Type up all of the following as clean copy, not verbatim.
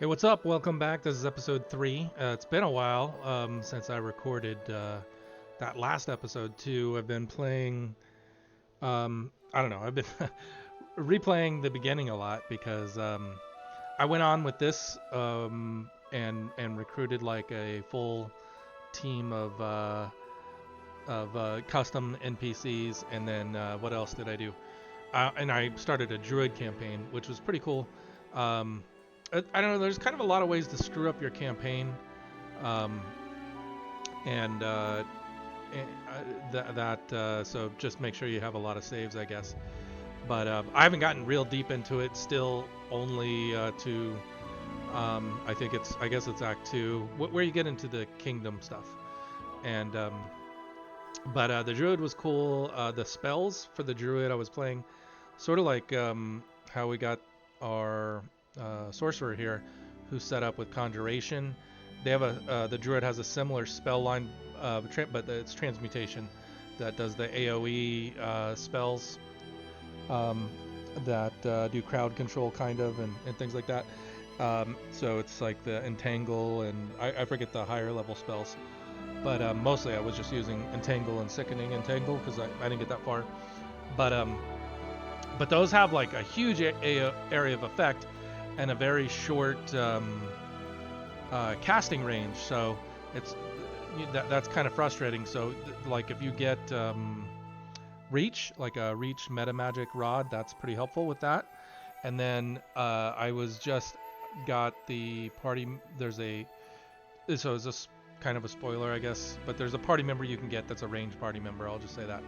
Hey, what's up? Welcome back. This is episode 3. It's been a while since I recorded that last episode too. I've been playing, I don't know, I've been replaying the beginning a lot because I went on with this and recruited like a full team of custom NPCs, and then what else did I do? And I started a druid campaign, which was pretty cool. Um, I don't know. There's kind of a lot of ways to screw up your campaign, um, and so just make sure you have a lot of saves, I guess. But I haven't gotten real deep into it. Still, only to I guess it's Act 2, where you get into the kingdom stuff. And but the druid was cool. The spells for the druid I was playing, sort of like how we got our sorcerer here, who's set up with conjuration. They have the druid has a similar spell line, but it's transmutation that does the AOE spells that do crowd control kind of and things like that. So it's like the entangle and I forget the higher level spells, but mostly I was just using entangle and sickening entangle because I didn't get that far. But those have like a huge area of effect and a very short casting range, so that's kind of frustrating. So like if you get reach, like a reach meta magic rod, that's pretty helpful with that. And then I was just got the party. So it's just kind of a spoiler, I guess, but there's a party member you can get that's a ranged party member. I'll just say that.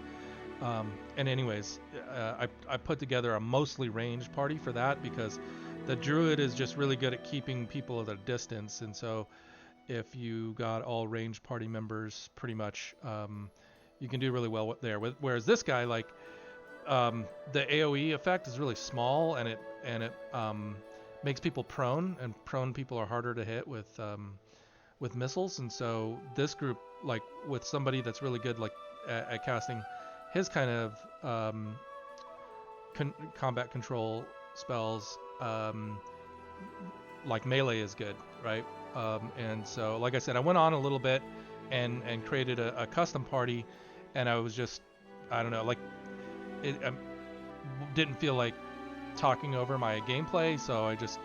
And anyways, I put together a mostly ranged party for that because the druid is just really good at keeping people at a distance, and so if you got all ranged party members, pretty much, you can do really well there. Whereas this guy, like, the AOE effect is really small, and it makes people prone, and prone people are harder to hit with missiles. And so this group, like, with somebody that's really good, like, at casting his kind of combat control spells, like melee is good, right? And so, like I said, I went on a little bit and created a custom party, and I was just, I don't know, like, I didn't feel like talking over my gameplay, so I just,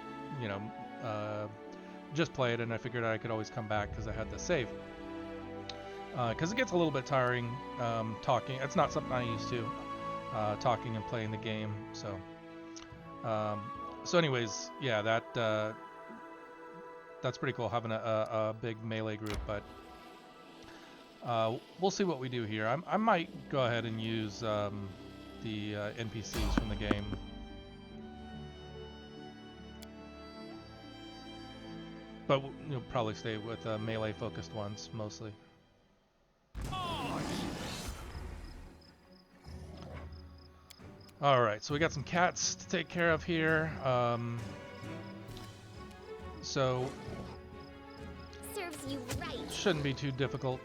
just played, and I figured I could always come back because I had the save. Because it gets a little bit tiring talking. It's not something I'm used to, talking and playing the game. So anyways, yeah, that's pretty cool, having a big melee group. But we'll see what we do here. I might go ahead and use the NPCs from the game. But you'll probably stay with melee-focused ones mostly. Alright, so we got some cats to take care of here. So serves you right. Shouldn't be too difficult.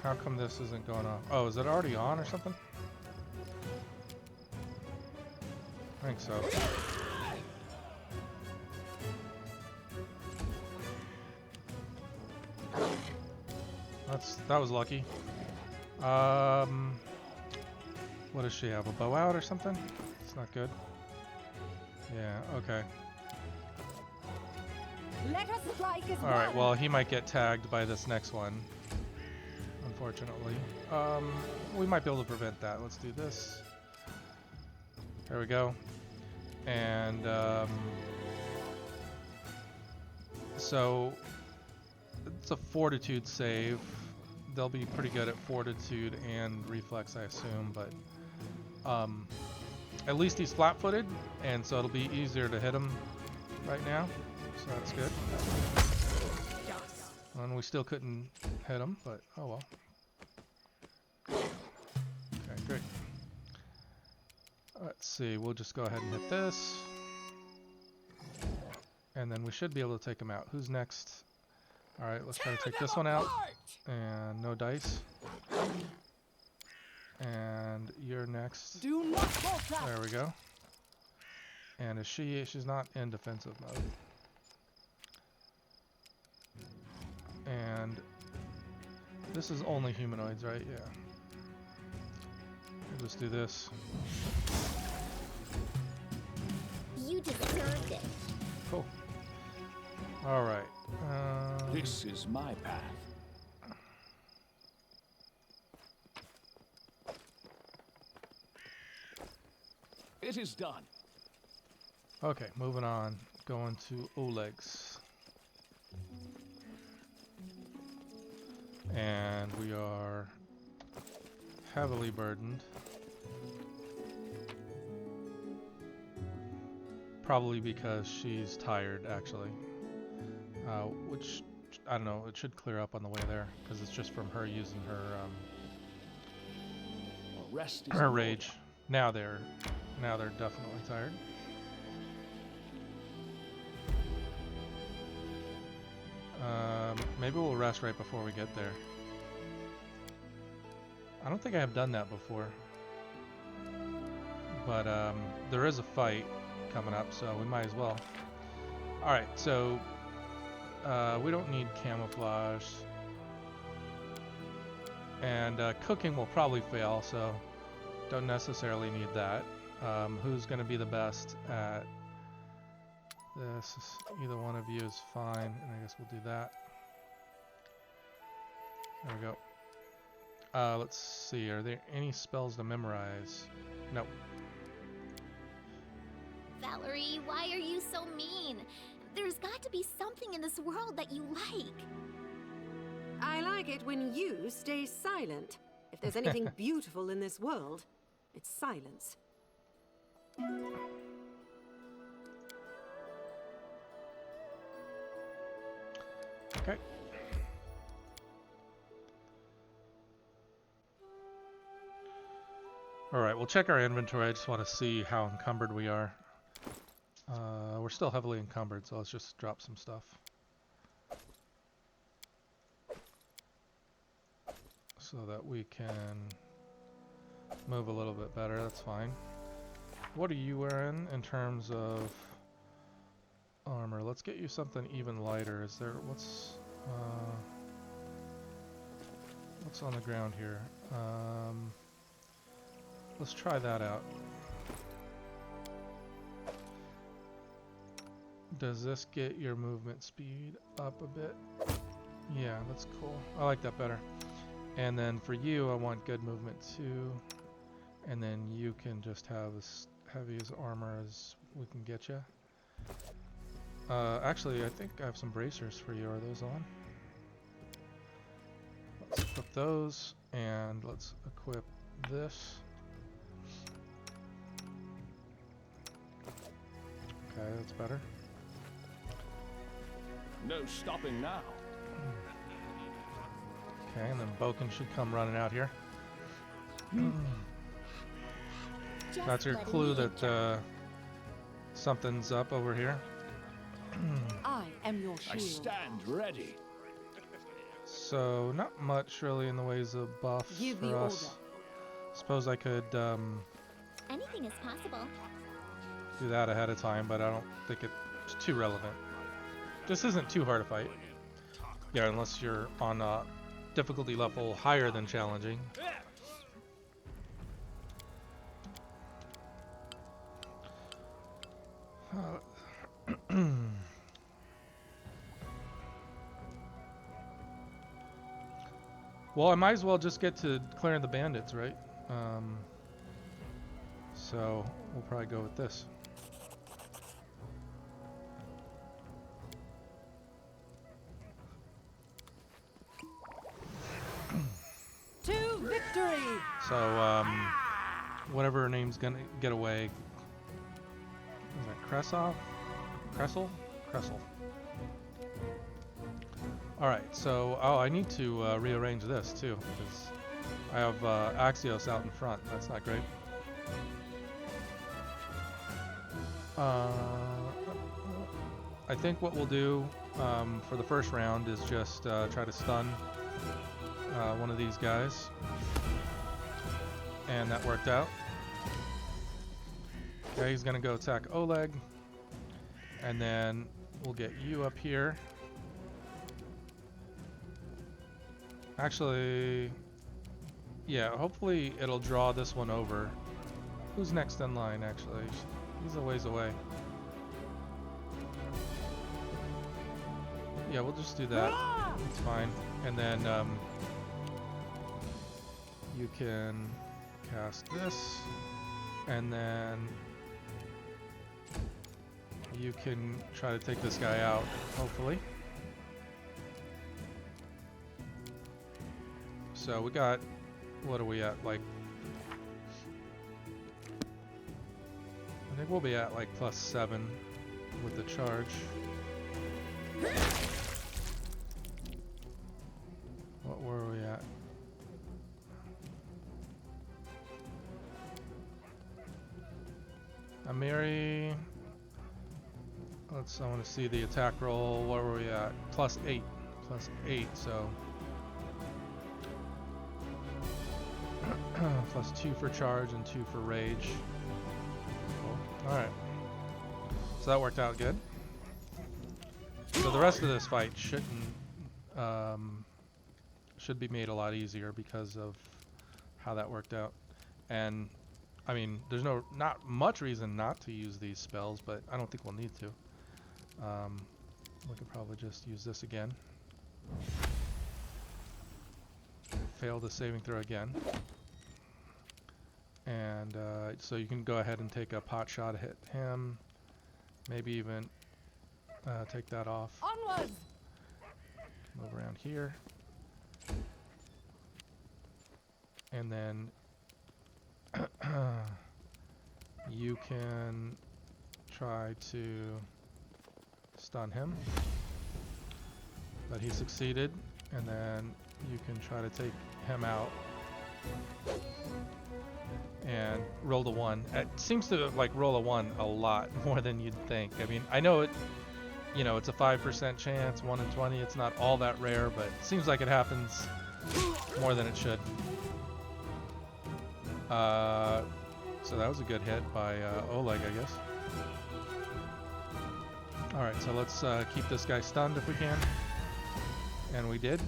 How come this isn't going on? Oh, is it already on or something? I think so. That was lucky. What does she have? A bow out or something? It's not good. Yeah, okay. Let us strike as Alright, well, he might get tagged by this next one, unfortunately. We might be able to prevent that. Let's do this. There we go. And so it's a fortitude save. They'll be pretty good at fortitude and reflex, I assume, but at least he's flat-footed, and so it'll be easier to hit him right now, so that's good. And we still couldn't hit him, but oh well. Okay, great. Let's see, we'll just go ahead and hit this, and then we should be able to take him out. Who's next? Alright, let's try to take this one out. And no dice. And you're next. Do not falter. There we go. And is she's not in defensive mode. And this is only humanoids, right? Yeah. We'll just do this. You deserved it. Cool. Alright. This is my path. It is done. Okay, moving on. Going to Oleg's. And we are heavily burdened. Probably because she's tired, actually. Which, I don't know, it should clear up on the way there, because it's just from her using her Rest is her in rage. Now they're definitely tired. Maybe we'll rest right before we get there. I don't think I have done that before. But there is a fight coming up, so we might as well. Alright, so we don't need camouflage. And cooking will probably fail, so don't necessarily need that. Who's going to be the best at this? Either one of you is fine, and I guess we'll do that. There we go. Let's see, are there any spells to memorize? Nope. Valerie, why are you so mean? There's got to be something in this world that you like. I like it when you stay silent. If there's anything beautiful in this world, it's silence. Okay. Alright, we'll check our inventory. I just want to see how encumbered we are. We're still heavily encumbered, so let's just drop some stuff. So that we can move a little bit better, that's fine. What are you wearing in terms of armor? Let's get you something even lighter. Is there, what's on the ground here? Let's try that out. Does this get your movement speed up a bit? Yeah, that's cool. I like that better. And then for you, I want good movement too. And then you can just have as heavy as armor as we can get you. Actually, I think I have some bracers for you. Are those on? Let's equip those, and let's equip this. Okay, that's better. No stopping now. Okay, and then Boken should come running out here. Just That's your letting clue me that something's up over here. I am your I shield. stand ready. So not much really in the ways of buffs Give for the us. order. Suppose I could Anything is possible. do that ahead of time, but I don't think it's too relevant. This isn't too hard to fight. Yeah, unless you're on a difficulty level higher than challenging. Well, I might as well just get to clearing the bandits, right? So we'll probably go with this. To victory! So, whatever her name's gonna get away. Is that Kressel? Kressel? Kressel. Alright, so, oh, I need to rearrange this too, because I have Axios out in front. That's not great. I think what we'll do for the first round is just try to stun one of these guys. And that worked out. Okay, he's gonna go attack Oleg. And then we'll get you up here. Actually, yeah, hopefully it'll draw this one over. Who's next in line, actually? He's a ways away. Yeah, we'll just do that. It's fine. And then you can cast this. And then you can try to take this guy out, hopefully. So we got, what are we at, like, I think we'll be at like +7 with the charge. What were we at? Amiri, I want to see the attack roll. What were we at? +8, so +2 for charge and 2 for rage. Cool. Alright. So that worked out good. So the rest of this fight should be made a lot easier because of how that worked out. And I mean, there's not much reason not to use these spells, but I don't think we'll need to. We could probably just use this again. Fail the saving throw again. And so you can go ahead and take a pot shot, hit him, maybe even take that off. Onwards! Move around here. And then you can try to stun him, but he succeeded, and then you can try to take him out and roll the 1. It seems to like roll a 1 a lot more than you'd think. I mean, I know it, you know, it's a 5% chance, 1 in 20. It's not all that rare, but it seems like it happens more than it should. So that was a good hit by Oleg, I guess. Alright, so let's keep this guy stunned if we can. And we did.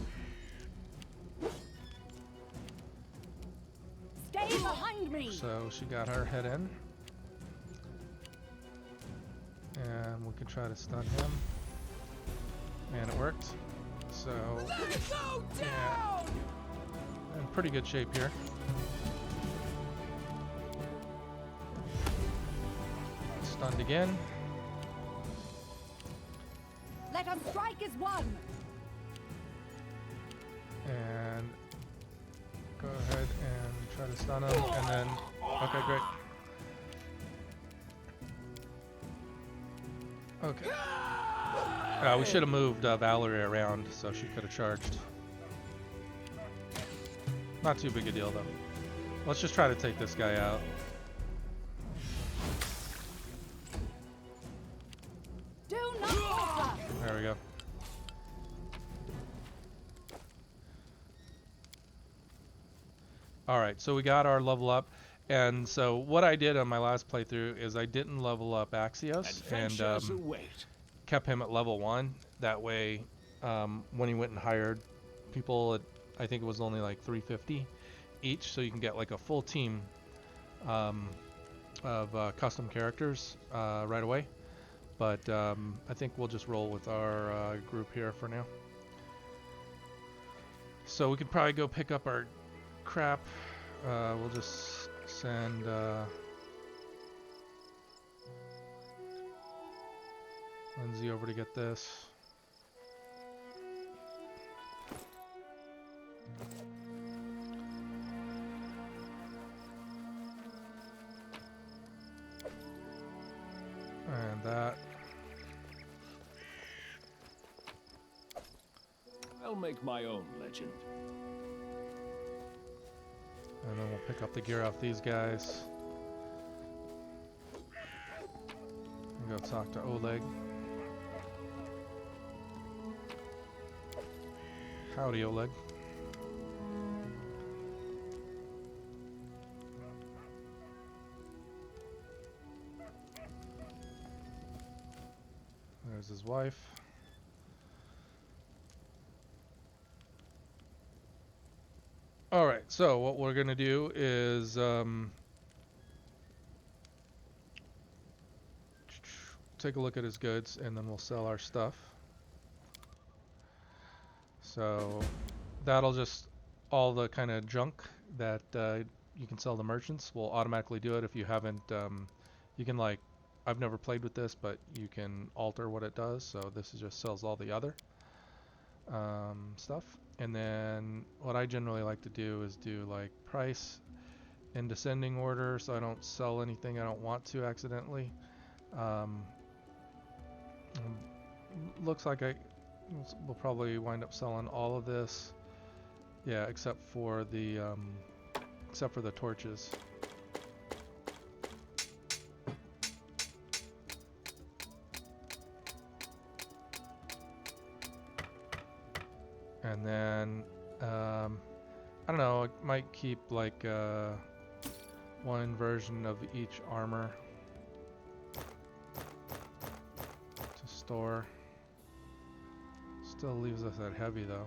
Stay behind me! So she got her head in. And we can try to stun him. And it worked. So, yeah. In pretty good shape here. Stunned again. Let us strike as one! And go ahead and try to stun him, and then, okay, great. Okay. We should have moved Valerie around so she could have charged. Not too big a deal though. Let's just try to take this guy out. Do not falter! There we go. Alright, so we got our level up. And so what I did on my last playthrough is I didn't level up Axios and kept him at level 1. That way, when he went and hired people, I think it was only like 350 each, so you can get like a full team of custom characters right away. But I think we'll just roll with our group here for now. So we could probably go pick up our crap. We'll just send Lindsay over to get this. And that. I'll make my own legend. And then we'll pick up the gear off these guys. And go talk to Oleg. Howdy, Oleg. his wife. Alright, so what we're gonna do is take a look at his goods and then we'll sell our stuff. So that'll just, all the kind of junk that you can sell to merchants will automatically do it if you haven't, you can like, I've never played with this, but you can alter what it does. So this is just sells all the other stuff. And then what I generally like to do is do like price in descending order, so I don't sell anything I don't want to accidentally. Looks like we'll probably wind up selling all of this. Yeah, except for the torches. And then I don't know, I might keep like one version of each armor to store. Still leaves us at heavy though.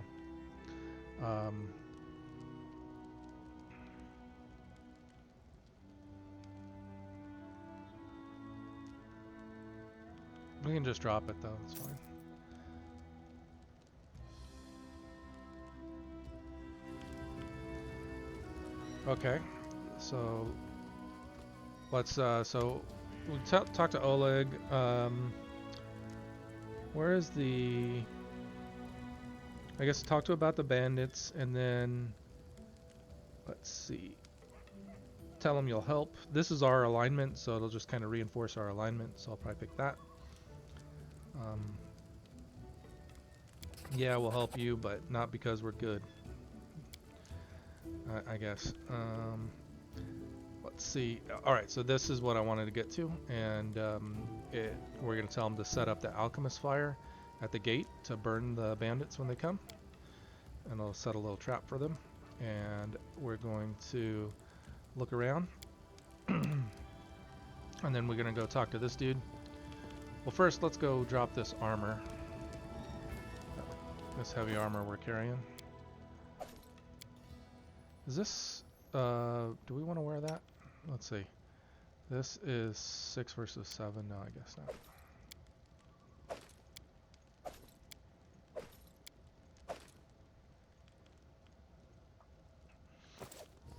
We can just drop it though, it's fine. Okay, so let's so we'll talk to Oleg. Where is the? I guess talk to about the bandits, and then let's see. Tell them you'll help. This is our alignment, so it'll just kind of reinforce our alignment. So I'll probably pick that. Yeah, we'll help you, but not because we're good. I guess. Let's see. All right, so this is what I wanted to get to, and we're going to tell them to set up the alchemist fire at the gate to burn the bandits when they come, and I'll set a little trap for them. And we're going to look around, and then we're going to go talk to this dude. Well, first, let's go drop this armor, this heavy armor we're carrying. Is this, do we want to wear that? Let's see. This is 6 versus 7. No, I guess not.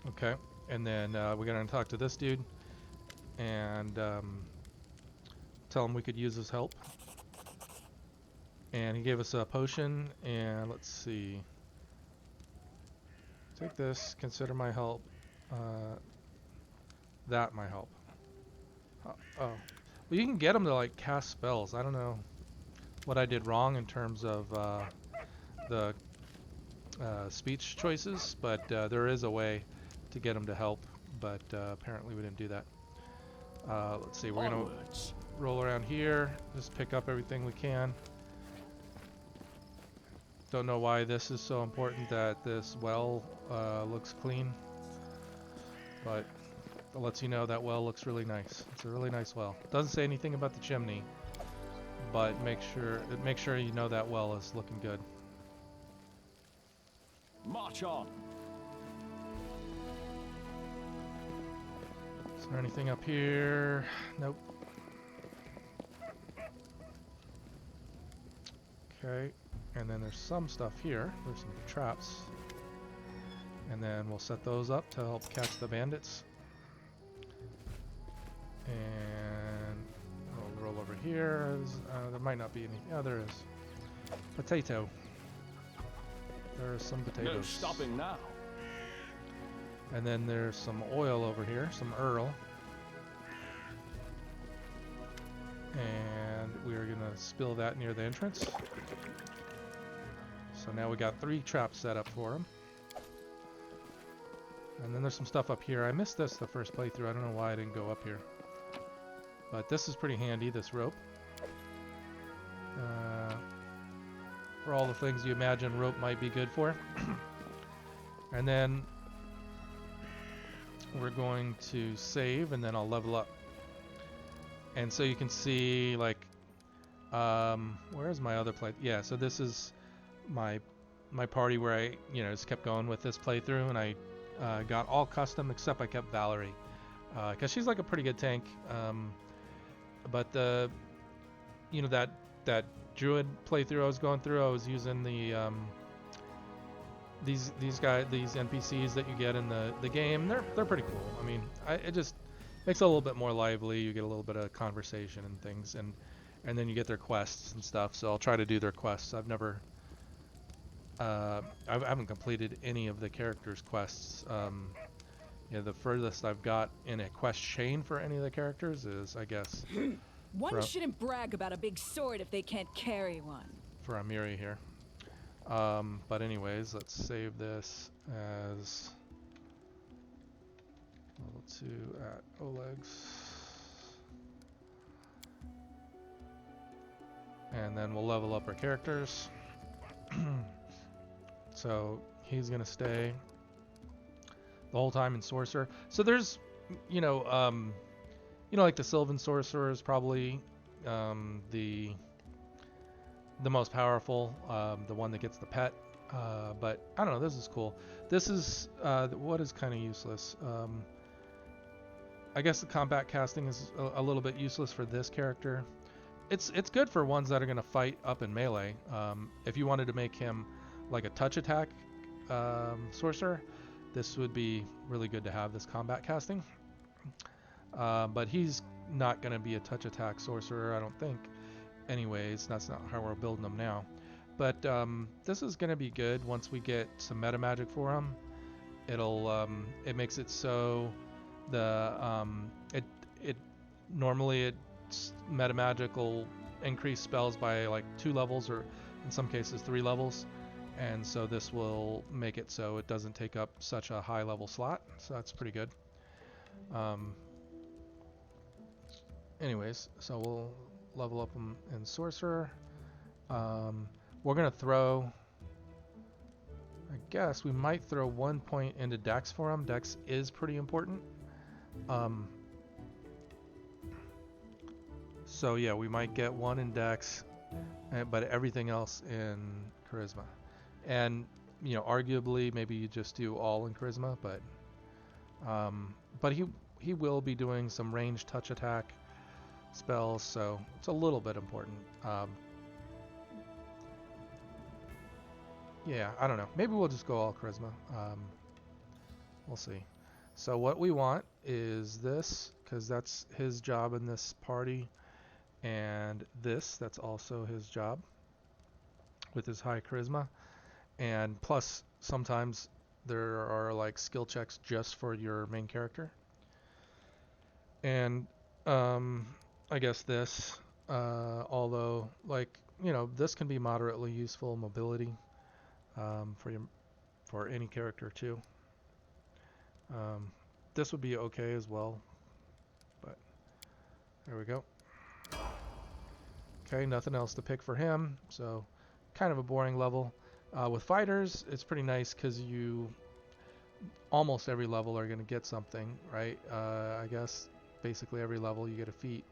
Okay, and then we're going to talk to this dude and tell him we could use his help. And he gave us a potion, and let's see. Take this, consider my help. That my help. Oh. Well, you can get him to like cast spells. I don't know what I did wrong in terms of the speech choices, but there is a way to get him to help, but apparently we didn't do that. Let's see, we're gonna roll around here, just pick up everything we can. Don't know why this is so important that this well looks clean, but it lets you know that well looks really nice. It's a really nice well. It doesn't say anything about the chimney, but make sure you know that well is looking good. March on. Is there anything up here? Nope. Okay. And then there's some stuff here. There's some traps. And then we'll set those up to help catch the bandits. And we'll roll over here. There might not be any. Yeah, there is. Potato. There are some potatoes. No stopping now. And then there's some oil over here, some Earl. And we're gonna spill that near the entrance. So now we got 3 traps set up for him. And then there's some stuff up here. I missed this the first playthrough. I don't know why I didn't go up here. But this is pretty handy, this rope. For all the things you imagine rope might be good for. And then we're going to save, and then I'll level up. And so you can see, like, Where's my other play? Yeah, so this is my party where I just kept going with this playthrough, and I got all custom except I kept Valerie because she's like a pretty good tank. But the that druid playthrough I was going through, I was using the these NPCs that you get in the game. They're pretty cool. I mean, it just makes it a little bit more lively. You get a little bit of conversation and things, and then you get their quests and stuff. So I'll try to do their quests. I've never I haven't completed any of the characters' quests. The furthest I've got in a quest chain for any of the characters is, I guess, One shouldn't brag about a big sword if they can't carry one. for Amiri here. But anyways, let's save this as level 2 at Oleg's. And then we'll level up our characters. So he's gonna stay the whole time in Sorcerer. So there's, like the Sylvan Sorcerer is probably the most powerful, the one that gets the pet. But I don't know, this is cool. This is what is kind of useless. I guess the combat casting is a little bit useless for this character. It's good for ones that are going to fight up in melee. If you wanted to make him like a touch attack sorcerer, this would be really good to have this combat casting. But he's not going to be a touch attack sorcerer, I don't think. Anyways, that's not how we're building him now. But this is going to be good once we get some meta magic for him. It makes it so normally meta magic will increase spells by like 2 levels, or in some cases 3 levels, and so this will make it so it doesn't take up such a high level slot, so that's pretty good. Anyways, so we'll level up him in Sorcerer. We're gonna throw, I guess we might throw 1 point into Dex for him. Dex is pretty important. So yeah, we might get 1 in Dex, but everything else in Charisma. And arguably maybe you just do all in Charisma, but he will be doing some ranged touch attack spells, so it's a little bit important. Yeah, I don't know. Maybe we'll just go all Charisma. We'll see. So what we want is this, because that's his job in this party, and that's also his job with his high Charisma. And plus, sometimes there are like skill checks just for your main character. And I guess this, although this can be moderately useful mobility for any character too. This would be okay as well, but there we go. Okay, nothing else to pick for him, so kind of a boring level. With fighters, it's pretty nice because you almost every level are going to get something, right? I guess basically every level you get a feat,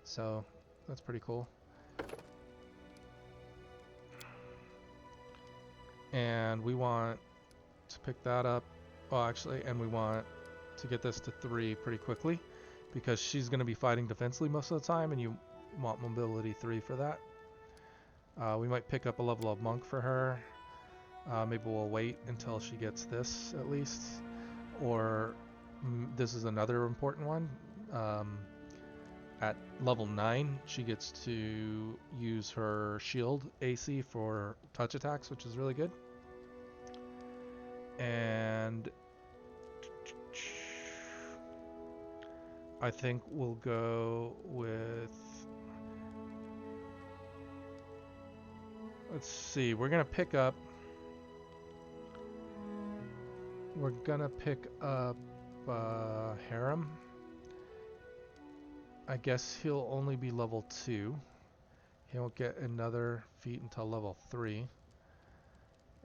so that's pretty cool. And we want to pick that up. Oh, actually, and we want to get this to 3 pretty quickly because she's going to be fighting defensively most of the time, and you want mobility 3 for that. We might pick up a level of monk for her. Maybe we'll wait until she gets this at least. Or this is another important one. At level 9, she gets to use her shield AC for touch attacks, which is really good. And I think we'll go with, let's see, we're gonna pick up Harem. I guess he'll only be level 2. He won't get another feat until level 3,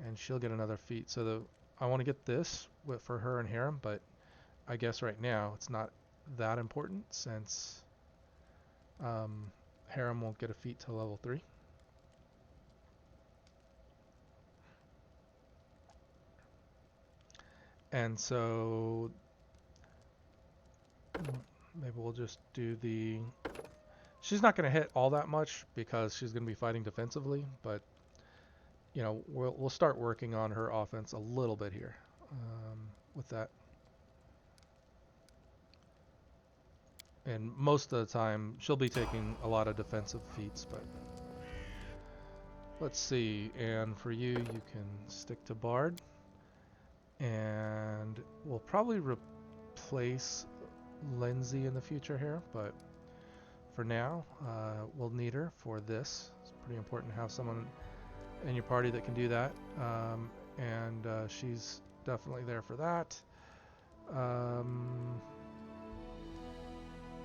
and she'll get another feat. So I want to get this for her and Harem, but I guess right now it's not that important since Harem won't get a feat till level 3. And so maybe we'll just do the... She's not going to hit all that much because she's going to be fighting defensively, but you know, we'll start working on her offense a little bit here with that. And most of the time, she'll be taking a lot of defensive feats, but let's see. And for you, you can stick to Bard. And we'll probably replace Lindsay in the future here, but for now, we'll need her for this. It's pretty important to have someone in your party that can do that. And she's definitely there for that. I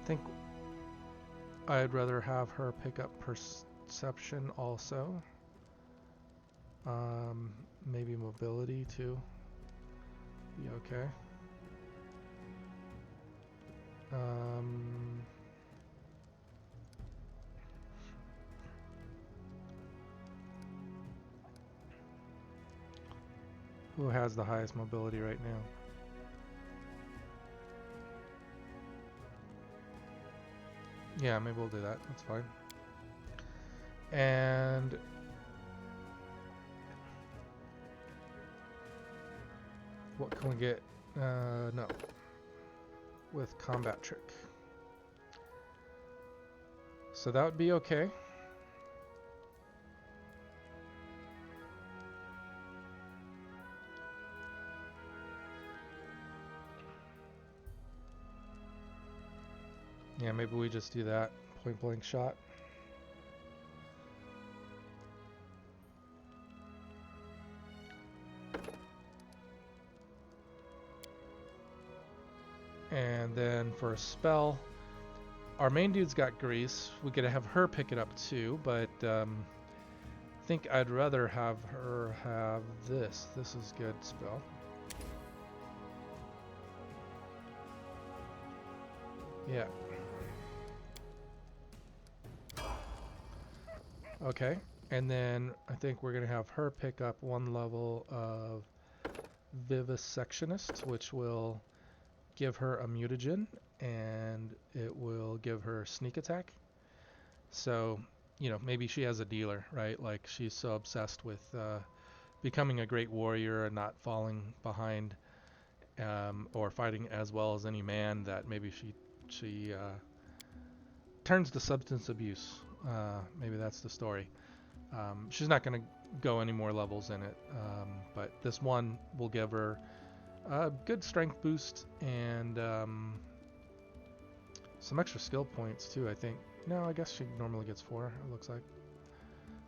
think I'd rather have her pick up perception also. Maybe mobility too. Be okay. Who has the highest mobility right now? Yeah, maybe we'll do that. That's fine. And what can we get? No. With combat trick. So that would be okay. Yeah, maybe we just do that. Point blank shot. And then for a spell, our main dude's got grease. We could have her pick it up too, but I think I'd rather have her have this. This is good spell. Yeah. Okay, and then I think we're gonna have her pick up 1 level of Vivisectionist, which will give her a mutagen, and it will give her sneak attack. So, you know, maybe she has a dealer, right? Like she's so obsessed with becoming a great warrior and not falling behind or fighting as well as any man that maybe she turns to substance abuse. Maybe that's the story. She's not going to go any more levels in it, but this one will give her a good strength boost and some extra skill points too, I think. No, I guess she normally gets 4, it looks like.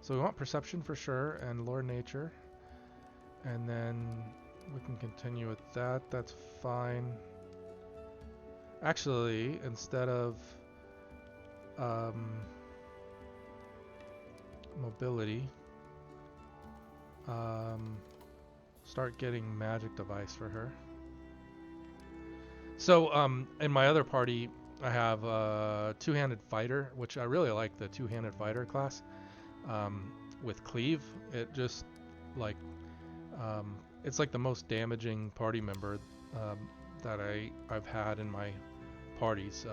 So we want perception for sure and lore nature. And then we can continue with that. That's fine. Actually, instead of mobility, start getting magic device for her. So in my other party, I have a two-handed fighter, which I really like the two-handed fighter class. With cleave, it just like it's like the most damaging party member that I've had in my parties.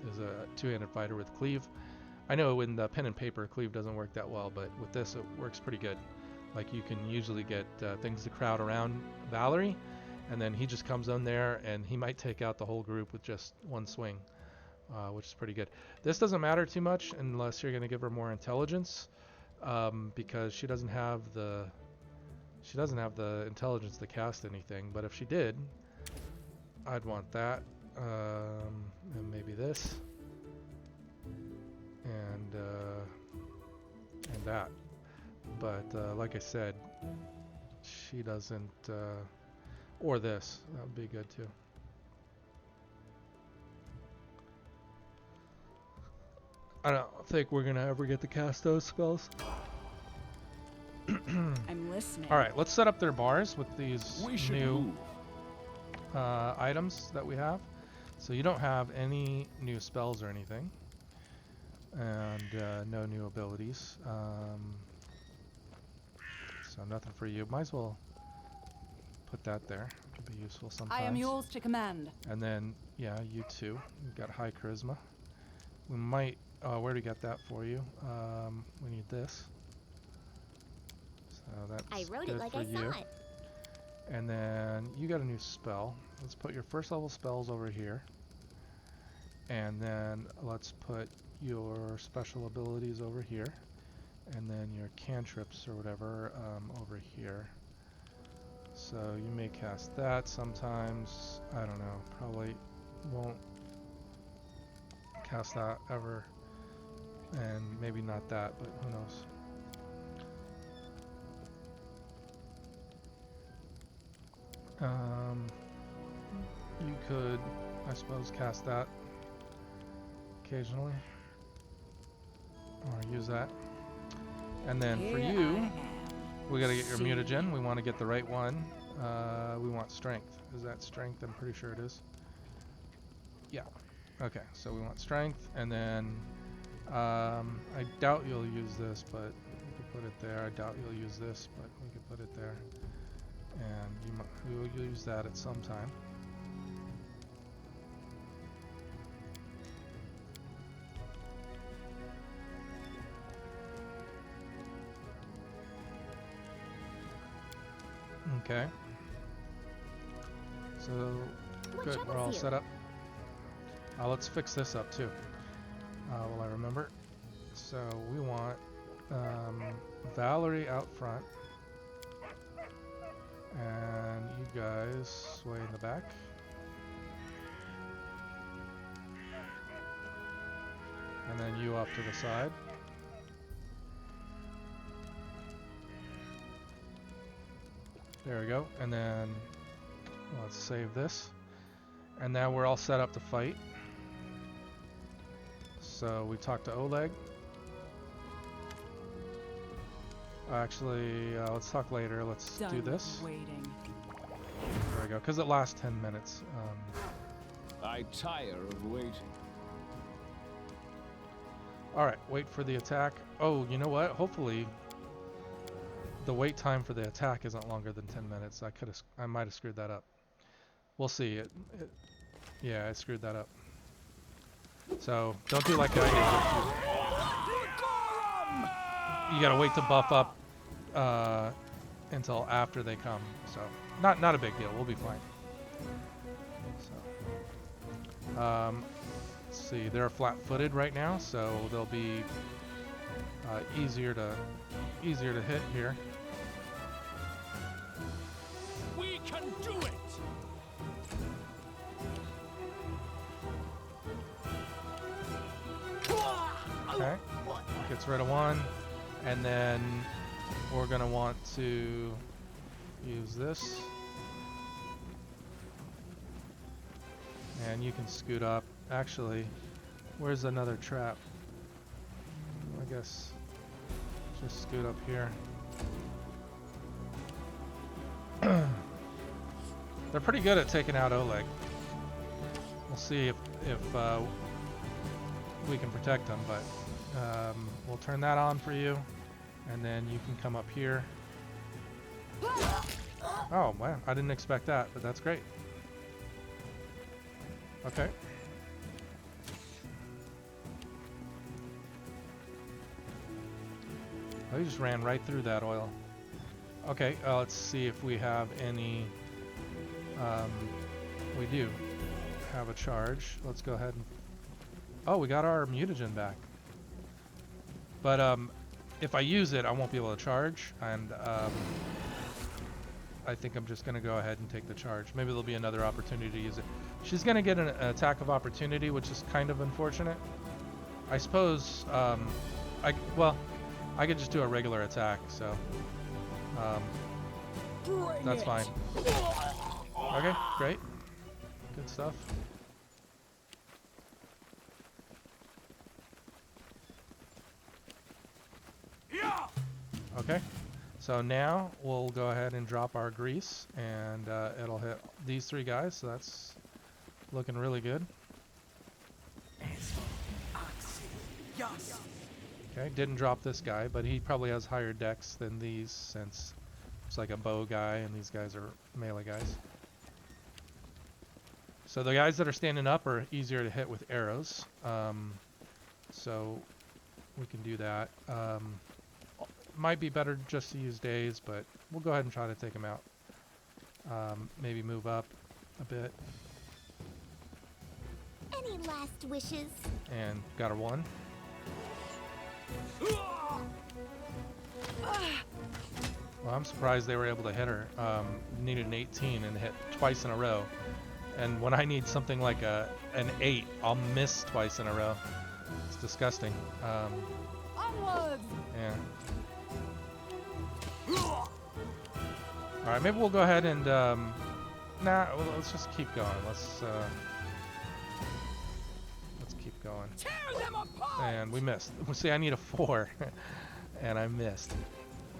Is a two-handed fighter with cleave. I know in the pen and paper, cleave doesn't work that well, but with this, it works pretty good. Like you can usually get things to crowd around Valerie, and then he just comes in there, and he might take out the whole group with just one swing, which is pretty good. This doesn't matter too much unless you're going to give her more intelligence, because she doesn't have the intelligence to cast anything. But if she did, I'd want that, and maybe this. And that, but like I said, she doesn't, or this, that would be good too. I don't think we're gonna ever get to cast those spells. I'm listening. All right, let's set up their bars with these We should new move. items that we have. So you don't have any new spells or anything. And no new abilities. So nothing for you. Might as well put that there. Could be useful sometimes. I am yours to command. And then, yeah, you too. You've got high charisma. We might... Oh, where do we get that for you? We need this. So that's I wrote good it like for I you. saw it. And then you got a new spell. Let's put your first level spells over here. And then let's put your special abilities over here. And then your cantrips or whatever over here. So you may cast that sometimes. I don't know. Probably won't cast that ever. And maybe not that, but who knows. You could, I suppose, cast that occasionally. Or use that. And then for Here you, I am. we gotta get your See. mutagen. We want to get the right one. We want strength. Is that strength? I'm pretty sure it is. Yeah. Okay, so we want strength, and then I doubt you'll use this, but we could put it there. I doubt you'll use this, but we could put it there. And you will use that at some time. Okay. So, What good, we're all troubles you? set up. Let's fix this up too, while I remember. So, we want Valerie out front. And you guys way in the back. And then you off to the side. There we go. And then let's save this. And now we're all set up to fight. So we talked to Oleg. Actually, let's talk later. Let's do this. Waiting. There we go. Because it lasts 10 minutes. I tire of waiting. Alright, wait for the attack. Oh, you know what? Hopefully the wait time for the attack isn't longer than 10 minutes. I might have screwed that up. We'll see. Yeah, I screwed that up. So don't do like I did. You gotta wait to buff up until after they come. So not a big deal. We'll be fine. So let's see. They're flat-footed right now, so they'll be easier to hit here. We can do it! Okay, gets rid of one, and then we're gonna want to use this, and you can scoot up. Actually, where's another trap? I guess just scoot up here. They're pretty good at taking out Oleg. We'll see if we can protect them, but we'll turn that on for you, and then you can come up here. Oh, wow, I didn't expect that, but that's great. Okay. Oh, you just ran right through that oil. Okay, let's see if we have any... we do have a charge. Let's go ahead and... Oh, we got our mutagen back. But if I use it, I won't be able to charge, and I think I'm just going to go ahead and take the charge. Maybe there'll be another opportunity to use it. She's going to get an attack of opportunity, which is kind of unfortunate. I suppose, I could just do a regular attack, so that's fine. Okay, great. Good stuff. Okay, so now we'll go ahead and drop our grease, and it'll hit these three guys, so that's looking really good. Okay, didn't drop this guy, but he probably has higher dex than these since it's like a bow guy and these guys are melee guys. So the guys that are standing up are easier to hit with arrows. So we can do that. Might be better just to use days, but we'll go ahead and try to take them out. Maybe move up a bit. Any last wishes? And got her one. Well, I'm surprised they were able to hit her. Needed an 18 and hit twice in a row. And when I need something like an 8, I'll miss twice in a row. It's disgusting. Onwards! Yeah. Alright, maybe we'll go ahead and... well, let's just keep going. Let's keep going. Tear them apart! And we missed. See, I need a 4. And I missed.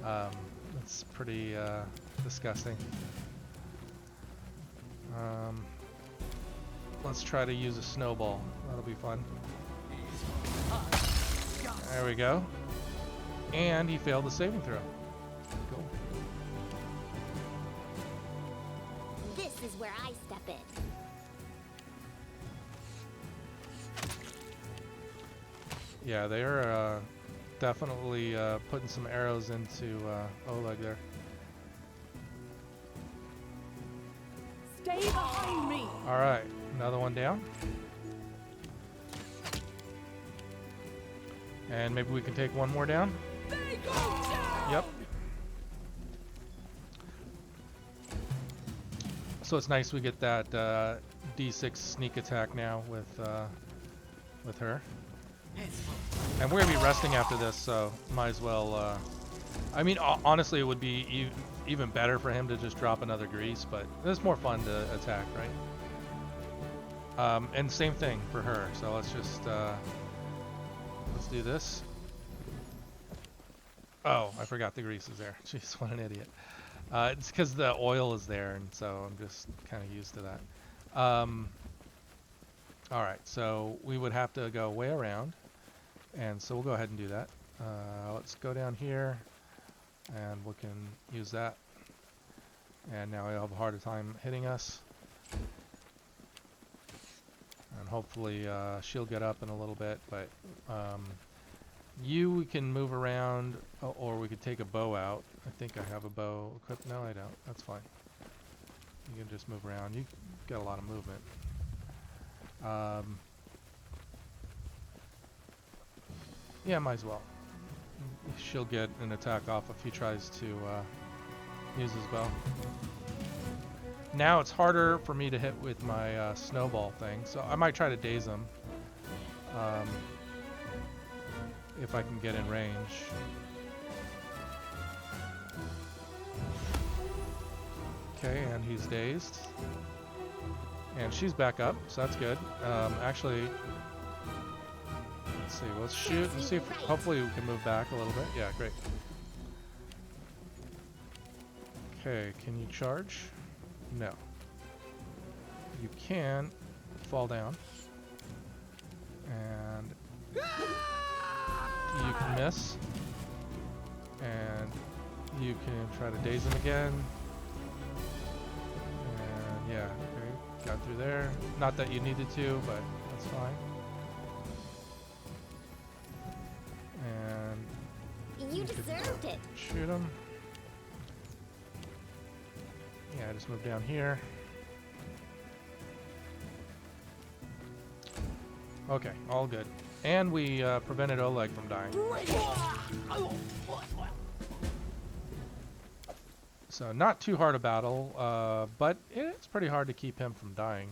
That's pretty disgusting. Let's try to use a snowball. That'll be fun. There we go. And he failed the saving throw. Cool. This is where I step in. Yeah, they are definitely putting some arrows into Oleg there. Stay behind me! Alright, another one down. And maybe we can take one more down. They go down! Yep. So it's nice we get that D6 sneak attack now with her. And we're gonna be resting after this, so might as well. I mean, honestly, it would be even better for him to just drop another grease, but it's more fun to attack, right? And same thing for her. So let's just let's do this. Oh, I forgot the grease is there. Jeez, what an idiot. It's because the oil is there, and so I'm just kind of used to that. All right, so we would have to go way around, and so we'll go ahead and do that. Let's go down here, and we can use that. And now he'll have a harder time hitting us. And hopefully she'll get up in a little bit, but we can move around, or we could take a bow out. I think I have a bow equipped. No, I don't. That's fine. You can just move around. You got a lot of movement. Yeah, might as well. She'll get an attack off if he tries to use his bow. Now it's harder for me to hit with my snowball thing, so I might try to daze him if I can get in range. Okay, and he's dazed. And she's back up, so that's good. Actually, let's see, let's shoot and see if hopefully we can move back a little bit. Yeah, great. Okay, can you charge? No. You can fall down. And you can miss. And you can try to daze him again. And yeah, okay, got through there. Not that you needed to, but that's fine. And You deserved it. shoot him. Yeah, just move down here. Okay, all good. And we prevented Oleg from dying. So not too hard a battle, but it's pretty hard to keep him from dying.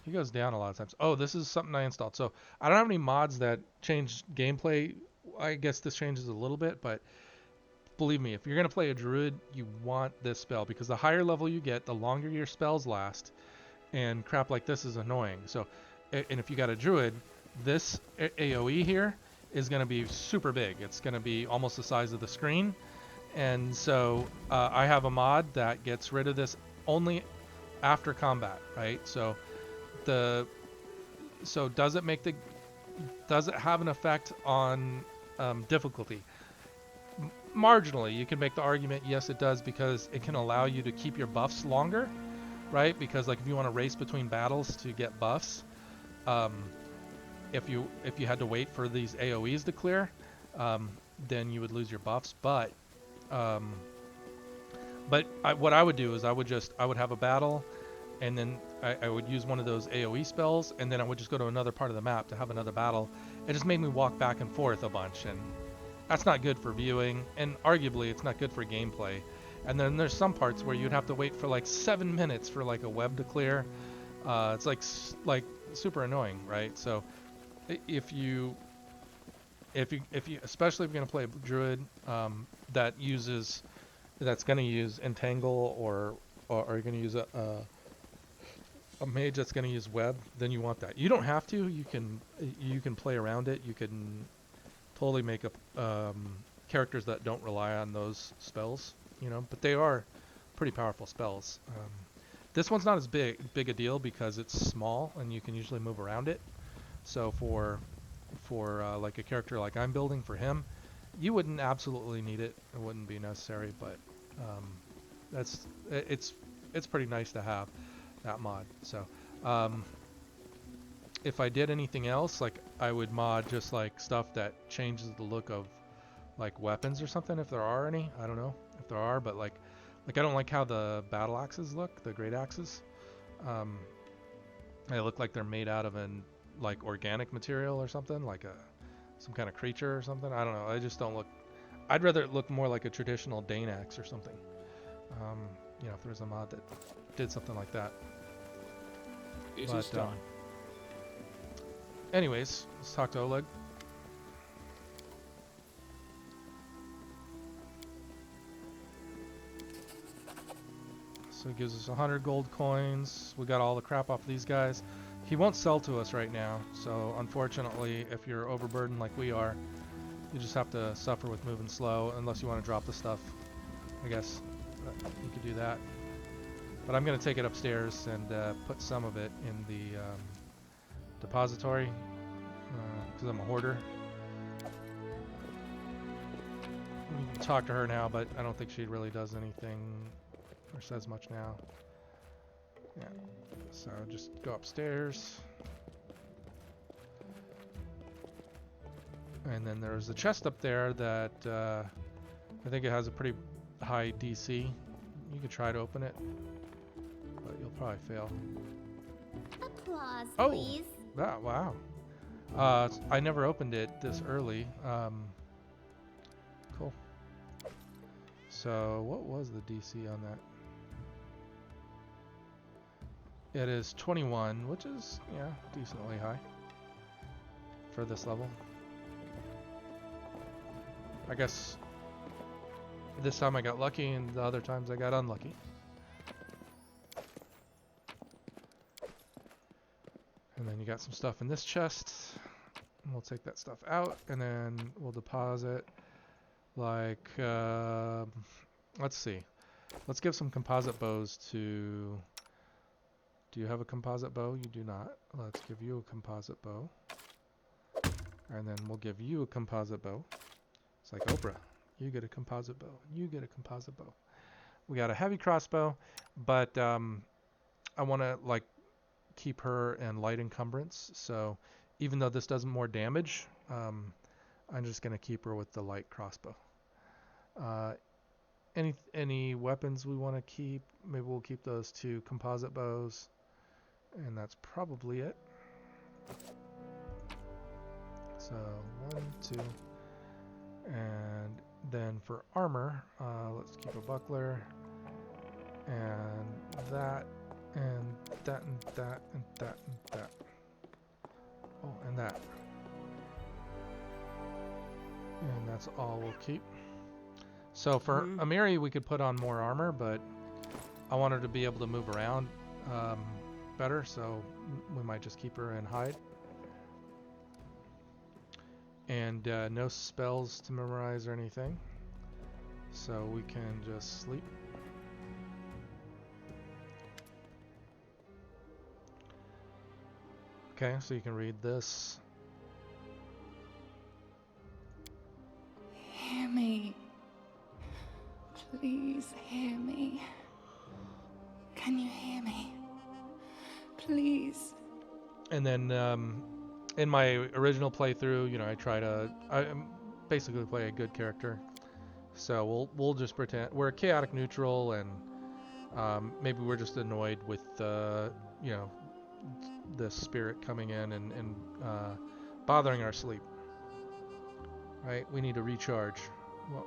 He goes down a lot of times. Oh, this is something I installed. So I don't have any mods that change gameplay. I guess this changes a little bit, but believe me, if you're going to play a druid, you want this spell, because the higher level you get, the longer your spells last, and crap like this is annoying. So, and if you got a druid, this AoE here is going to be super big. It's going to be almost the size of the screen. And so I have a mod that gets rid of this only after combat, right? So does it make the Does it have an effect on difficulty? Marginally, you can make the argument, yes, it does, because it can allow you to keep your buffs longer, right? Because like if you want to race between battles to get buffs, um, if you had to wait for these AOE's to clear, then you would lose your buffs. Um, what I would do is I would have a battle, and then I would use one of those AOE spells, and then I would just go to another part of the map to have another battle. It just made me walk back and forth a bunch, and that's not good for viewing, and arguably it's not good for gameplay. And then there's some parts where you'd have to wait for like 7 minutes for like a web to clear. It's like super annoying, right? So if you especially if you're gonna play a druid that's gonna use entangle, or you're gonna use a mage that's gonna use web, then you want that. You don't have to. You can play around it. You can totally make up characters that don't rely on those spells, but they are pretty powerful spells. This one's not as big a deal because it's small and you can usually move around it. So for like a character like I'm building for him, you wouldn't absolutely need it. It wouldn't be necessary, but it's pretty nice to have that mod. So if I did anything else, like I would mod just like stuff that changes the look of like weapons or something, if there are any. I don't know if there are, but like I don't like how the battle axes look, the great axes. They look like they're made out of an like organic material or something, like some kind of creature or something. I don't know. I just don't look. I'd rather it look more like a traditional Dane axe or something. If there's a mod that did something like that. It is done. Anyways, let's talk to Oleg. So he gives us 100 gold coins. We got all the crap off these guys. He won't sell to us right now, so unfortunately, if you're overburdened like we are, you just have to suffer with moving slow, unless you want to drop the stuff. I guess you could do that. But I'm going to take it upstairs and put some of it in the depository, because I'm a hoarder. We can talk to her now, but I don't think she really does anything or says much now. Yeah, so just go upstairs. And then there's a chest up there that I think it has a pretty high DC. You could try to open it, but you'll probably fail. Applause, Oh, please. wow. I never opened it this early. Cool. So what was the DC on that? It is 21, which is, yeah, decently high for this level. I guess this time I got lucky and the other times I got unlucky. And then you got some stuff in this chest. And we'll take that stuff out and then we'll deposit like, let's see. Let's give some composite bows to... Do you have a composite bow? You do not. Let's give you a composite bow. And then we'll give you a composite bow. It's like Oprah. You get a composite bow. You get a composite bow. We got a heavy crossbow, but I want to like keep her in light encumbrance. So even though this does more damage, I'm just going to keep her with the light crossbow. Any weapons we want to keep? Maybe we'll keep those two composite bows. And that's probably it. So 1, 2, and then for armor, let's keep a buckler, and that, and that, and that, and that, and that. Oh, and that. And that's all we'll keep. So for Amiri, we could put on more armor, but I want her to be able to move around better, so we might just keep her in hide. And no spells to memorize or anything, so we can just sleep. Okay, so you can read this. Can you hear me? Please. And then in my original playthrough, I basically play a good character. So we'll just pretend we're chaotic neutral, and maybe we're just annoyed with you know the spirit coming in and bothering our sleep. Right? We need to recharge. Well,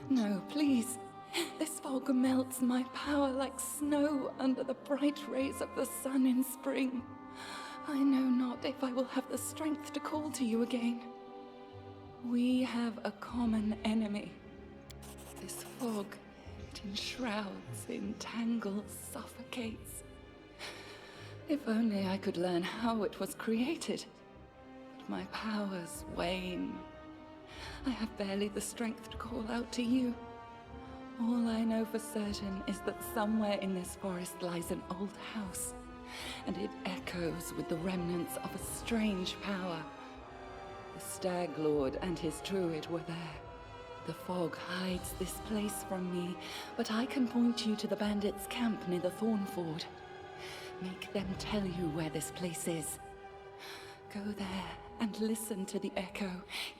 No, please. This fog melts my power like snow under the bright rays of the sun in spring. I know not if I will have the strength to call to you again. We have a common enemy. This fog, it enshrouds, entangles, suffocates. If only I could learn how it was created. But my powers wane. I have barely the strength to call out to you. All I know for certain is that somewhere in this forest lies an old house, and it echoes with the remnants of a strange power. The Stag Lord and his druid were there. The fog hides this place from me, but I can point you to the bandits' camp near the Thornford. Make them tell you where this place is. Go there and listen to the echo,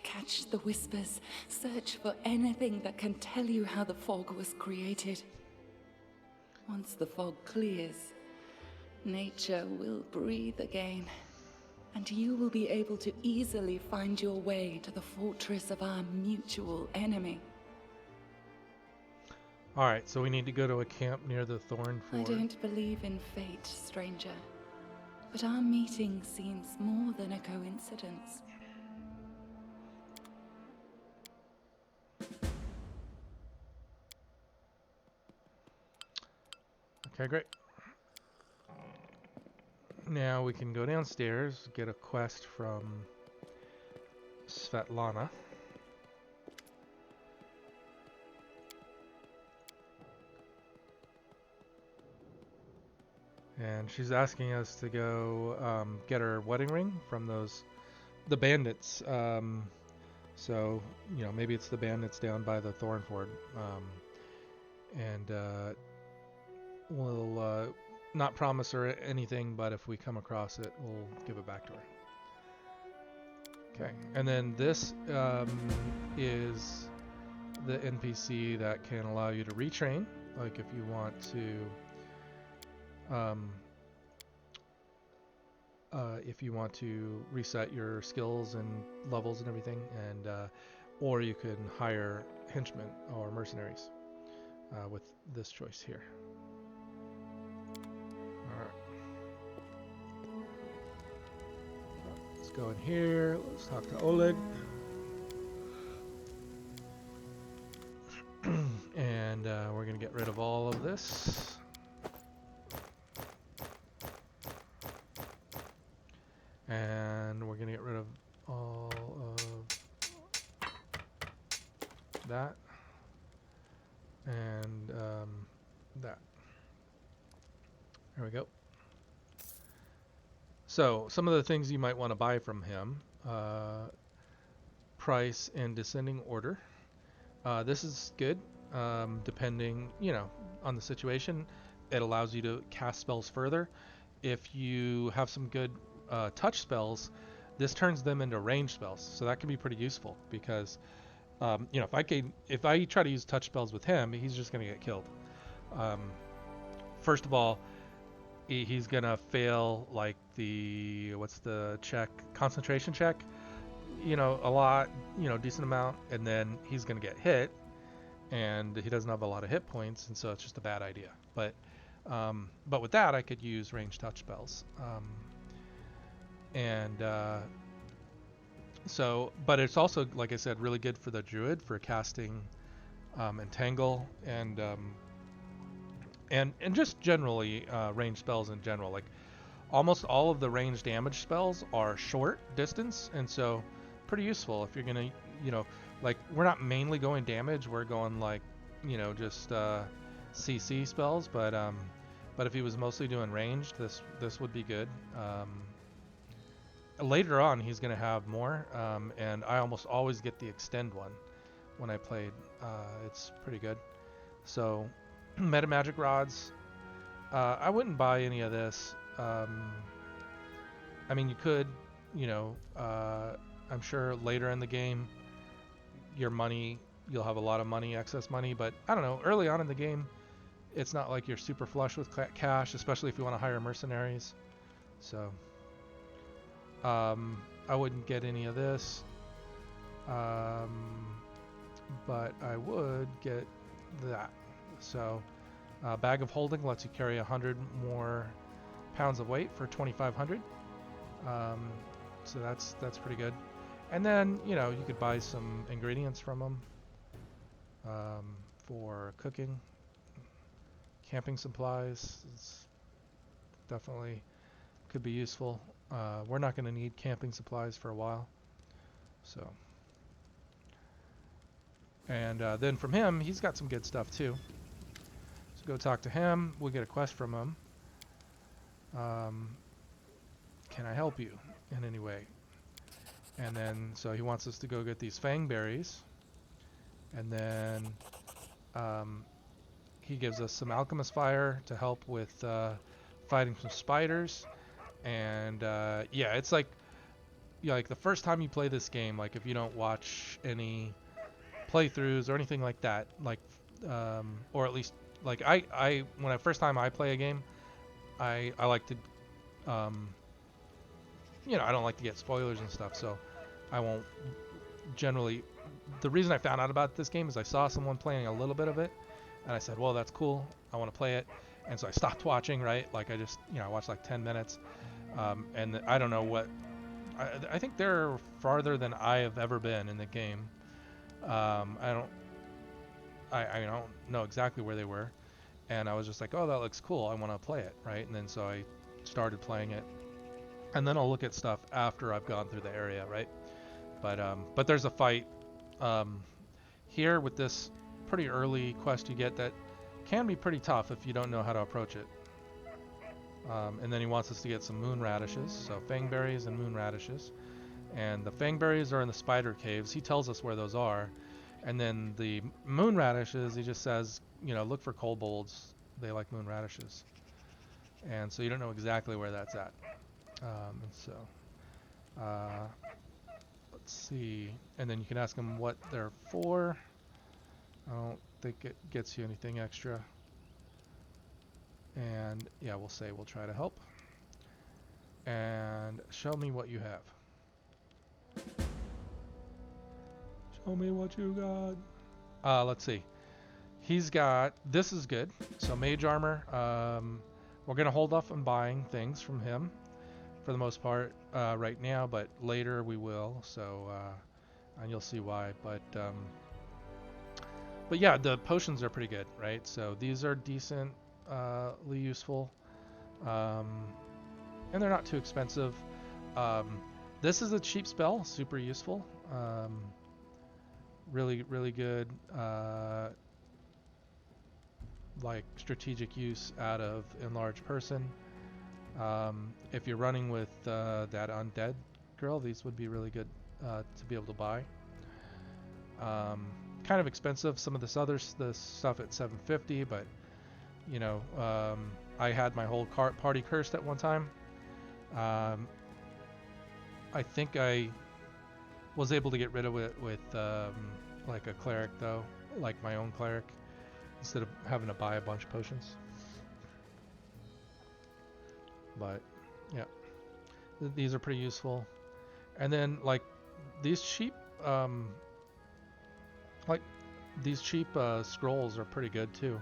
catch the whispers, search for anything that can tell you how the fog was created. Once the fog clears, nature will breathe again, and you will be able to easily find your way to the fortress of our mutual enemy. Alright, so we need to go to a camp near the Thornford. I don't believe in fate, stranger. But our meeting seems more than a coincidence. Okay, great. Now we can go downstairs, get a quest from Svetlana. And she's asking us to go get her wedding ring from the bandits. So, maybe it's the bandits down by the Thornford. And we'll not promise her anything, but if we come across it, we'll give it back to her. Okay, and then this is the NPC that can allow you to retrain. Like if you want to reset your skills and levels and everything, and or you can hire henchmen or mercenaries with this choice here. All right, let's go in here. Let's talk to Oleg. And we're gonna get rid of all of this. And we're going to get rid of all of that and that. There we go. So some of the things you might want to buy from him, price in descending order. This is good, depending, on the situation. It allows you to cast spells further. If you have some good touch spells, this turns them into ranged spells, so that can be pretty useful because if I try to use touch spells with him, he's just gonna get killed. First of all, he's gonna fail like what's the check, concentration check, a lot, decent amount, and then he's gonna get hit, and he doesn't have a lot of hit points, and so it's just a bad idea. But with that, I could use ranged touch spells. But it's also, like I said, really good for the druid for casting entangle and just generally ranged spells in general. Like almost all of the ranged damage spells are short distance, and so pretty useful if you're gonna, like we're not mainly going damage, we're going like, just CC spells, but if he was mostly doing ranged, this would be good. Later on, he's going to have more, and I almost always get the extend one when I played. It's pretty good. So Meta magic rods. I wouldn't buy any of this. I mean, you could, you know, I'm sure later in the game, your money, you'll have a lot of money, excess money, but I don't know, early on in the game, it's not like you're super flush with cash, especially if you want to hire mercenaries. So, I wouldn't get any of this, but I would get that. So, bag of holding lets you carry 100 more pounds of weight for 2,500. So that's pretty good. And then, you know, you could buy some ingredients from them for cooking, camping supplies. It's definitely could be useful. We're not going to need camping supplies for a while. So, and then from him, he's got some good stuff too. So go talk to him. We'll get a quest from him. Can I help you in any way? And then, so he wants us to go get these fang berries. And then he gives us some alchemist fire to help with fighting some spiders. And yeah, it's like, yeah, like the first time you play this game, like if you don't watch any playthroughs or anything like that, like, or at least, like when I first time I play a game, I like to, you know, I don't like to get spoilers and stuff, so I won't generally. The reason I found out about this game is I saw someone playing a little bit of it, and I said, well, that's cool, I want to play it, and so I stopped watching, right? Like I just, you know, I watched like 10 minutes, and I don't know what, I think they're farther than I have ever been in the game. I don't know exactly where they were, and I was just like, oh, that looks cool, I want to play it, right? And then so I started playing it, and then I'll look at stuff after I've gone through the area, right? But there's a fight here with this pretty early quest you get that can be pretty tough if you don't know how to approach it. And then he wants us to get some moon radishes, so fangberries and moon radishes. And the fangberries are in the spider caves. He tells us where those are. And then the moon radishes, he just says, you know, look for kobolds. They like moon radishes. And so you don't know exactly where that's at. Let's see. And then you can ask them what they're for. I don't think it gets you anything extra. And yeah, we'll say we'll try to help. And show me what you have. Show me what you got. Let's see. He's got, this is good. So mage armor. We're going to hold off on buying things from him for the most part right now, but later we will. So, and you'll see why. But yeah, the potions are pretty good, right? So these are decently useful. And they're not too expensive. This is a cheap spell, super useful. Really, really good, like strategic use out of enlarged person. If you're running with that undead girl, these would be really good to be able to buy. Kind of expensive. Some of this stuff at 750, but you know, I had my whole party cursed at one time. I think I was able to get rid of it with like a cleric though, like my own cleric, instead of having to buy a bunch of potions. But yeah, these are pretty useful. And then like these cheap scrolls are pretty good too.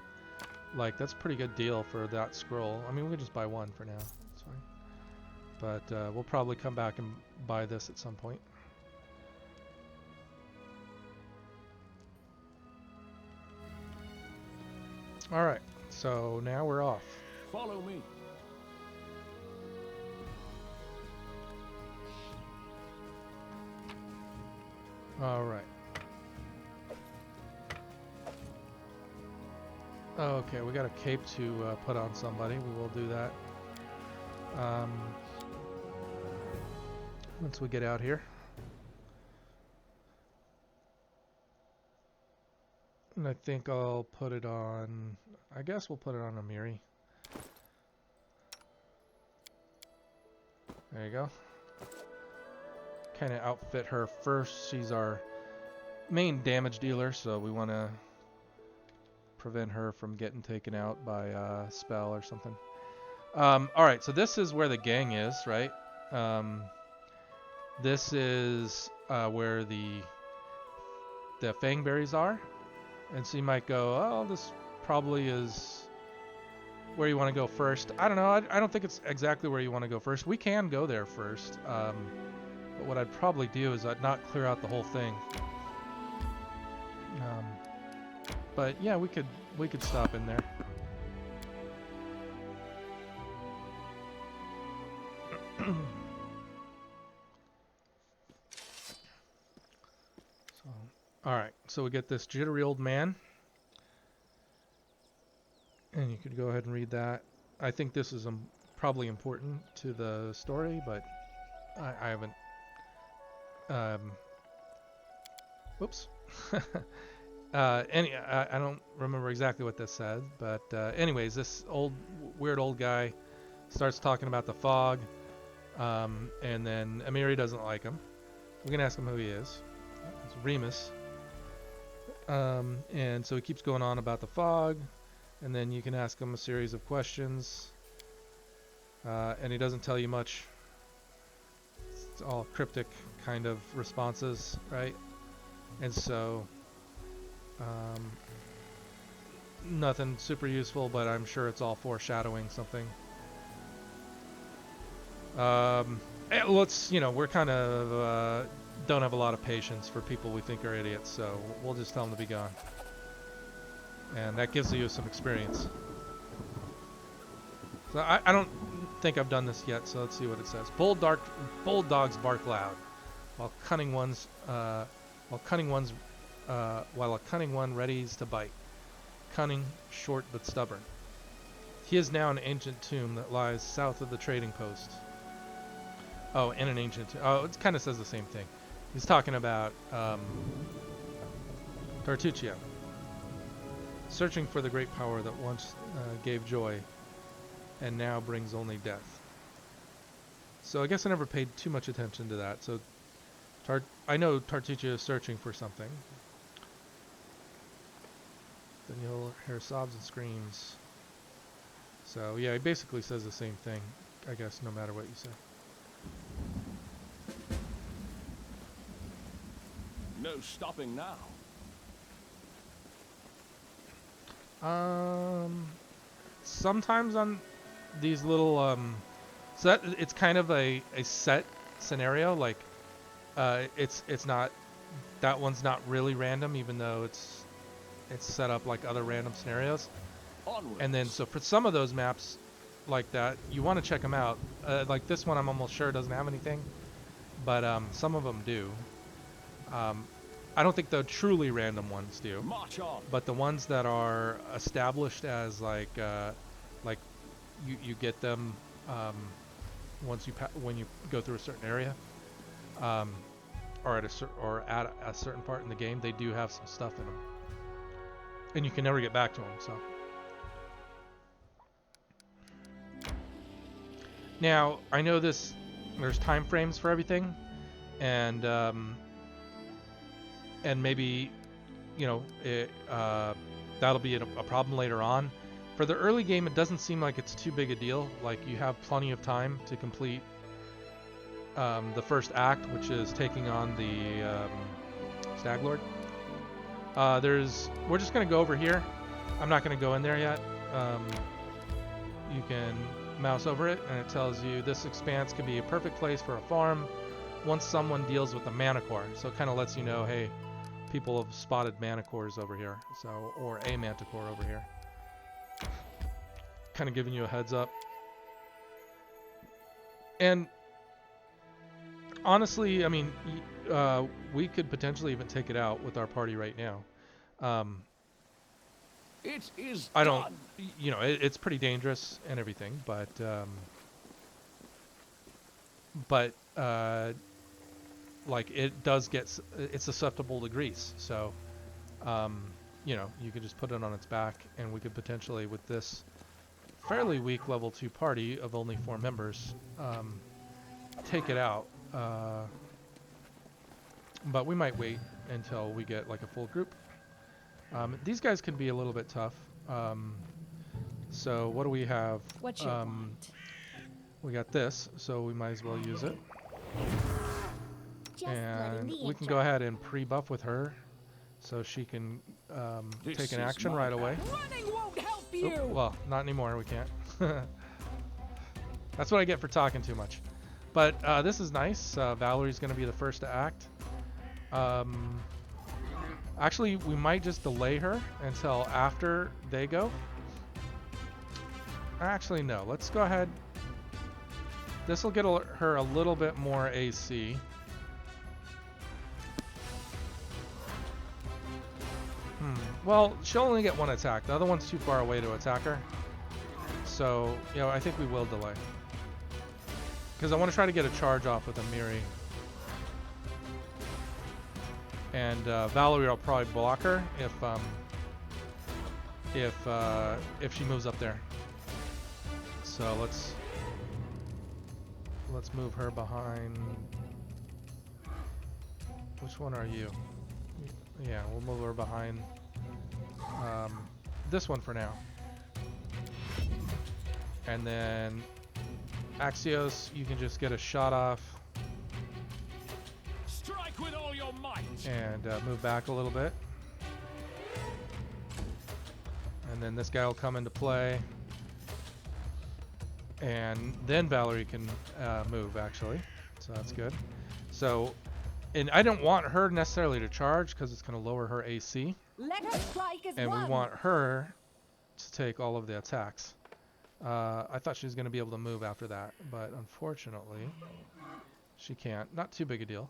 Like that's a pretty good deal for that scroll. I mean, we can just buy one for now. That's fine. But we'll probably come back and buy this at some point. All right, so now we're off. Follow me. All right. Okay, we got a cape to put on somebody. We will do that once we get out here. And I think I'll put it on I guess we'll put it on Amiri. There you go. Kind of outfit her first. She's our main damage dealer, so we want to prevent her from getting taken out by a spell or something. Alright, so this is where the gang is, right? This is where the fangberries are. And so you might go, oh, this probably is where you want to go first. I don't know. I don't think it's exactly where you want to go first. We can go there first. But what I'd probably do is I'd not clear out the whole thing. But yeah, we could stop in there. Alright, so we get this jittery old man. And you could go ahead and read that. I think this is probably important to the story, but I haven't... whoops. I don't remember exactly what this said, but anyways, this weird old guy starts talking about the fog, and then Amiri doesn't like him. We can ask him who he is. It's Remus. And so he keeps going on about the fog, and then you can ask him a series of questions, and he doesn't tell you much. It's all cryptic kind of responses, right? And so nothing super useful, but I'm sure it's all foreshadowing something. Let's, we're kind of don't have a lot of patience for people we think are idiots, so we'll just tell them to be gone. And that gives you some experience. So I don't think I've done this yet, so let's see what it says. Bold dogs bark loud, while a cunning one readies to bite. Cunning, short but stubborn. He is now an ancient tomb that lies south of the trading post. Oh, in an ancient tomb. Oh, it kind of says the same thing. He's talking about Tartuccio. Searching for the great power that once gave joy and now brings only death. So I guess I never paid too much attention to that. So I know Tartuccio is searching for something. Then you'll hear sobs and screams. So yeah, he basically says the same thing, I guess, no matter what you say. No stopping now. Sometimes on these little so that it's kind of a set scenario, like it's not, that one's not really random, even though it's set up like other random scenarios. Onwards. And then so for some of those maps like that, you want to check them out. Like this one, I'm almost sure doesn't have anything, but some of them do. I don't think the truly random ones do. March on. But the ones that are established as like you get them once when you go through a certain area, or at a certain part in the game, they do have some stuff in them, and you can never get back to them. So now I know there's time frames for everything, and maybe that'll be a problem later on. For the early game, it doesn't seem like it's too big a deal. Like, you have plenty of time to complete the first act, which is taking on the Stag Lord. We're just gonna go over here. I'm not gonna go in there yet. You can mouse over it, and it tells you this expanse can be a perfect place for a farm once someone deals with a manicore. So it kind of lets you know, hey, people have spotted manicores over here, or a manticore over here. Kind of giving you a heads up. And honestly, I mean, we could potentially even take it out with our party right now. It is I don't, done. it's pretty dangerous and everything, but like, it does it's susceptible to grease. So you know, you could just put it on its back, and we could potentially, with this fairly weak level 2 party of only 4 members, take it out. But we might wait until we get like a full group. These guys can be a little bit tough. So what do we have? What you want? We got this, so we might as well use it. Just letting And the we can intro. go ahead and pre-buff with her, so she can This take an is action my right away. Running won't help Oop, you. well, not anymore. We can't. That's what I get for talking too much. But this is nice. Valerie's going to be the first to act. Actually, we might just delay her until after they go. Actually, no. Let's go ahead. This will get her a little bit more AC. Well, she'll only get 1 attack. The other one's too far away to attack her. So, you know, I think we will delay. Because I want to try to get a charge off with Amiri. And Valerie will probably block her if she moves up there. So let's move her behind. Which one are you? Yeah, we'll move her behind this one for now. And then Axios, you can just get a shot off Strike with all your might. and move back a little bit. And then this guy will come into play. And then Valerie can move, actually. So that's good. So, and I don't want her necessarily to charge because it's going to lower her AC. Let us strike as And one. we want her to take all of the attacks. I thought she was going to be able to move after that, but unfortunately, she can't. Not too big a deal.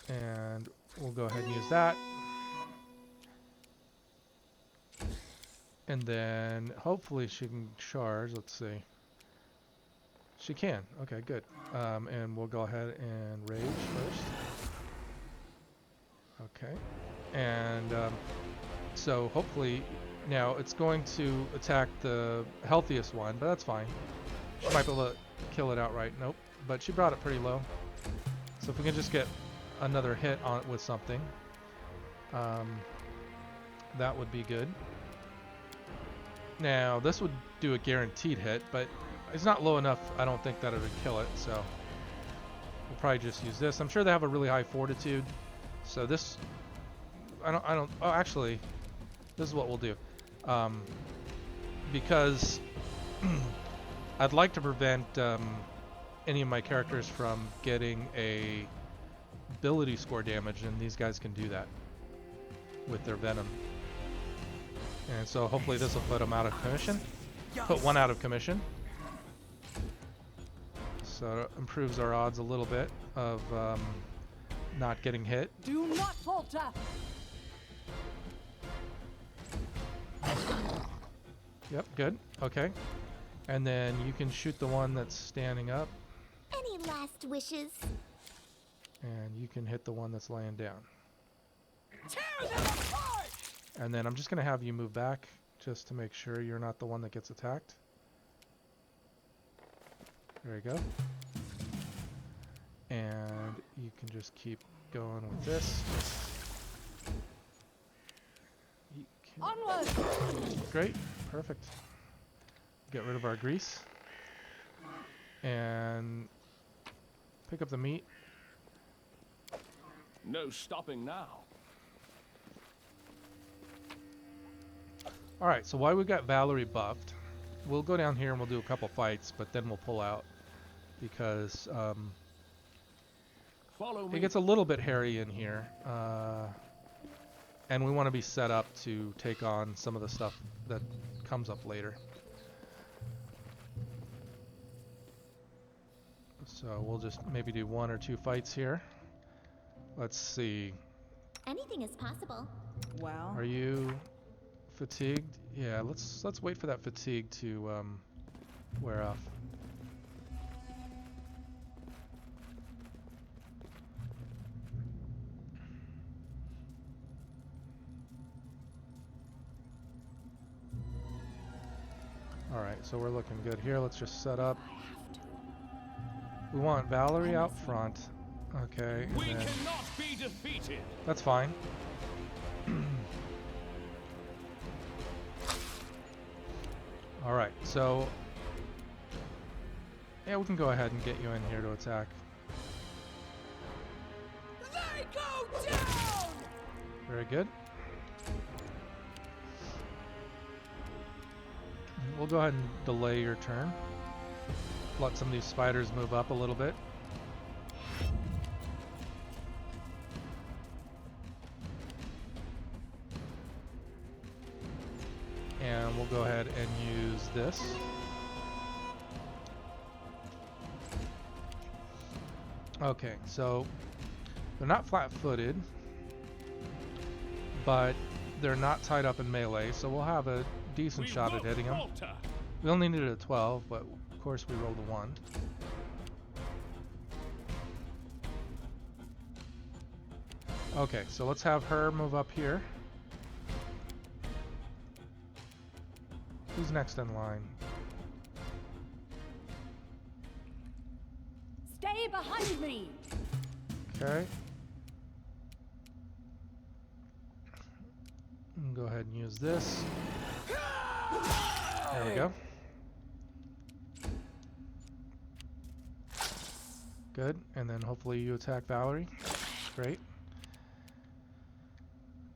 And we'll go ahead and use that. And then hopefully she can charge. Let's see. She can. Okay, good. And we'll go ahead and rage first. Okay. And so hopefully now it's going to attack the healthiest one, but that's fine. She might be able to kill it outright. Nope. But she brought it pretty low. So if we can just get another hit on it with something, that would be good. Now this would do a guaranteed hit, but it's not low enough, I don't think, that it would kill it, so we'll probably just use this. I'm sure they have a really high fortitude, so this, oh, actually, this is what we'll do. Because I'd like to prevent any of my characters from getting a ability score damage, and these guys can do that with their venom. And so hopefully this will put them out of commission. Put one out of commission. So it improves our odds a little bit of not getting hit. Do not falter. Yep, good. Okay. And then you can shoot the one that's standing up, Any last wishes? and you can hit the one that's laying down. Tear them apart. And then I'm just going to have you move back just to make sure you're not the one that gets attacked. There you go. And you can just keep going with this. You can- Onward. Great, perfect. Get rid of our grease. And pick up the meat. No stopping now. Alright, so while we got Valerie buffed, we'll go down here and we'll do a couple fights, but then we'll pull out because Follow me. it gets a little bit hairy in here. And we want to be set up to take on some of the stuff that comes up later. So we'll just maybe do 1 or 2 fights here. Let's see. Anything is possible. Well, Are you fatigued? Yeah, let's wait for that fatigue to wear off. Alright, so we're looking good here. Let's just set up. We want Valerie out front. Okay, and We then cannot be defeated. that's fine. Alright, so yeah, we can go ahead and get you in here to attack. They go down! Very good. We'll go ahead and delay your turn. Let some of these spiders move up a little bit. And we'll go ahead and use this. Okay, so they're not flat-footed, but they're not tied up in melee, so we'll have a decent shot at hitting them. Falter. We only needed a 12, but of course we rolled a 1. Okay, so let's have her move up here. Who's next in line? Stay behind me! Okay. Go ahead and use this. There we go. Good, and then hopefully you attack Valerie. Great.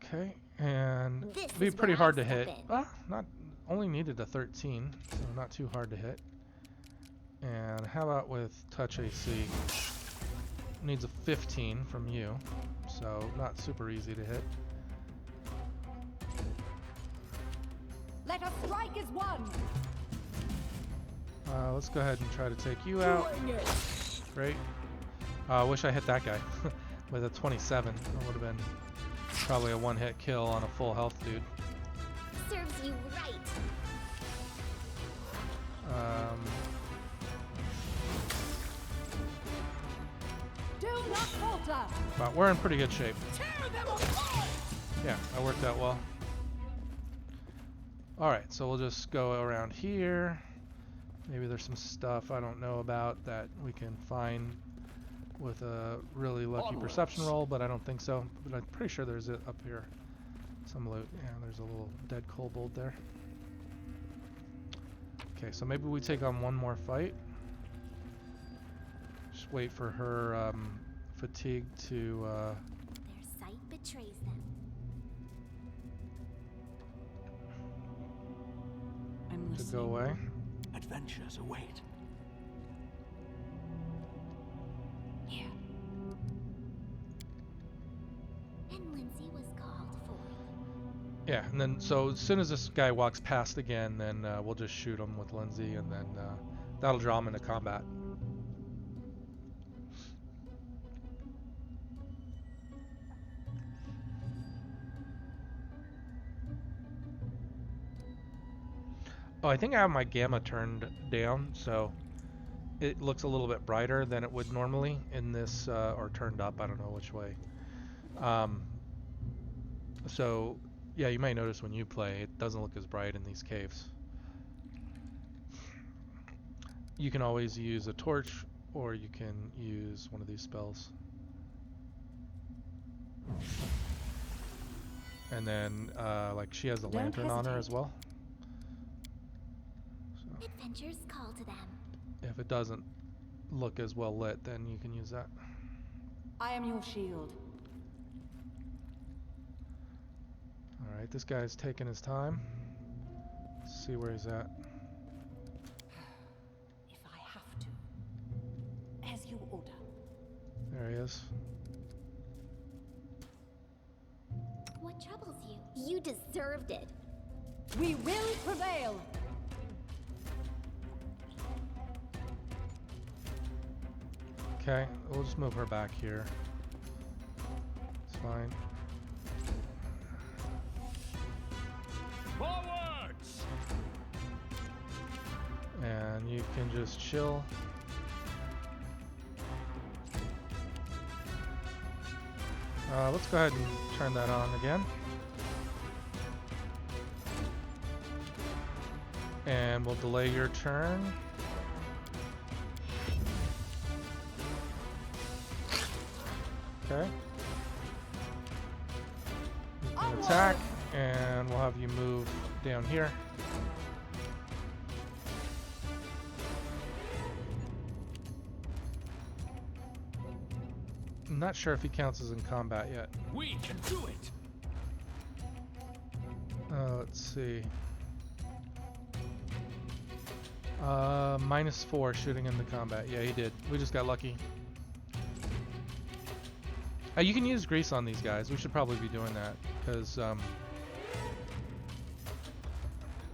Okay, and This it'd be is pretty where I hard to step hit. in. Ah, not only needed a 13, so not too hard to hit. And how about with touch AC? Needs a 15 from you, so not super easy to hit. Let us strike as one! Let's go ahead and try to take you out. Doing it! Great. I wish I hit that guy with a 27. That would have been probably a one-hit kill on a full health dude. Serves you right. Do not falter! But we're in pretty good shape. Tear them apart! Yeah, that worked out well. Alright, so we'll just go around here. Maybe there's some stuff I don't know about that we can find with a really lucky Onwards. perception roll, but I don't think so. But I'm pretty sure there's it up here. Some loot. Yeah, there's a little dead kobold there. Okay, so maybe we take on one more fight. Just wait for her fatigue to Their sight betrays them. I'm to listening. go away. Adventures await. Here. And Lindsay was called for. Yeah, and then so as soon as this guy walks past again, then we'll just shoot him with Lindsay, and then that'll draw him into combat. Oh, I think I have my gamma turned down, so it looks a little bit brighter than it would normally in this, or turned up, I don't know which way. So, yeah, you might notice when you play, it doesn't look as bright in these caves. You can always use a torch, or you can use one of these spells. And then, like, she has a Don't lantern on her hesitate. as well. Adventures call to them. If it doesn't look as well lit, then you can use that. I am your shield. Alright, this guy's taking his time. Let's see where he's at. If I have to. As you order. There he is. What troubles you? You deserved it. We will prevail! Okay, we'll just move her back here. It's fine. Forwards! And you can just chill. Let's go ahead and turn that on again. And we'll delay your turn. Okay. You can attack, and we'll have you move down here. I'm not sure if he counts as in combat yet. We can do it. Let's see. -4 shooting into combat. Yeah, he did. We just got lucky. You can use grease on these guys. We should probably be doing that because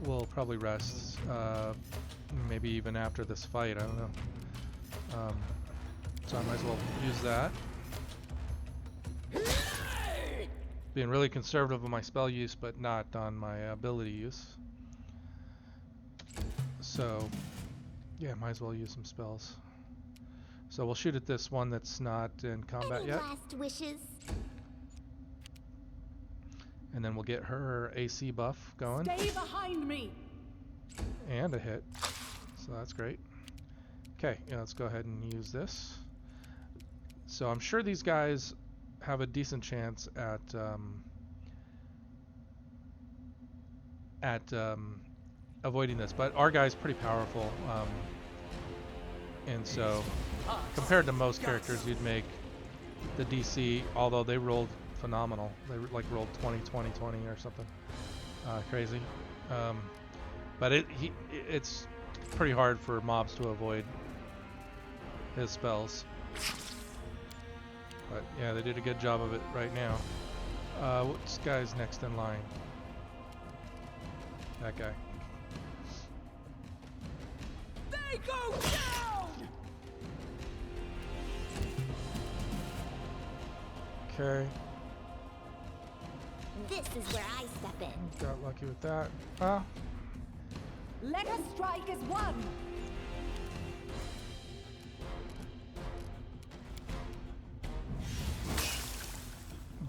we'll probably rest. Maybe even after this fight. I don't know. So I might as well use that. Being really conservative on my spell use, but not on my ability use. So, yeah, might as well use some spells. So we'll shoot at this one that's not in combat yet. Last wishes. And then we'll get her AC buff going. Stay behind me. And a hit. So that's great. Okay, yeah, let's go ahead and use this. So I'm sure these guys have a decent chance at avoiding this, but our guy's pretty powerful, and so compared to most characters, you'd make the DC, although they rolled phenomenal. They like rolled 20, 20, 20 or something crazy. But it's pretty hard for mobs to avoid his spells. But yeah, they did a good job of it right now. Which guy's next in line? That guy. They go down. Okay. This is where I step in. Got lucky with that. Ah. Let us strike as one.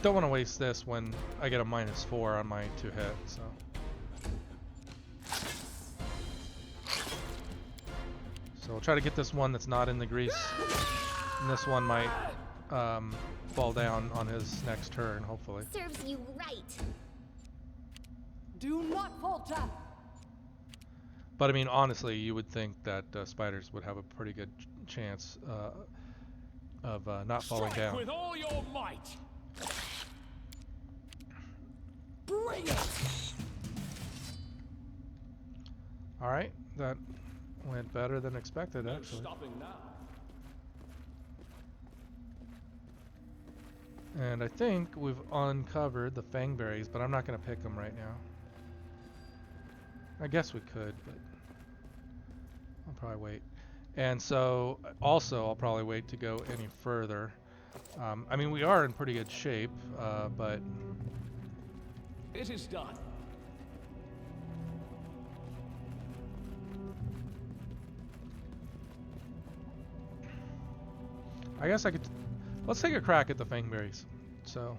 Don't want to waste this when I get a -4 on my 2 hit, so. So we'll try to get this one that's not in the grease. And this one might fall down on his next turn, hopefully. Serves you right. Do not falter. But I mean, honestly, you would think that spiders would have a pretty good chance of not falling Strike down. with all your might. Bring it. Alright, that went better than expected, No actually. stopping now. And I think we've uncovered the fangberries, but I'm not going to pick them right now. I guess we could, but I'll probably wait. And so, also, I'll probably wait to go any further. I mean, we are in pretty good shape, but It is done. I guess I could... Let's take a crack at the fangberries. So...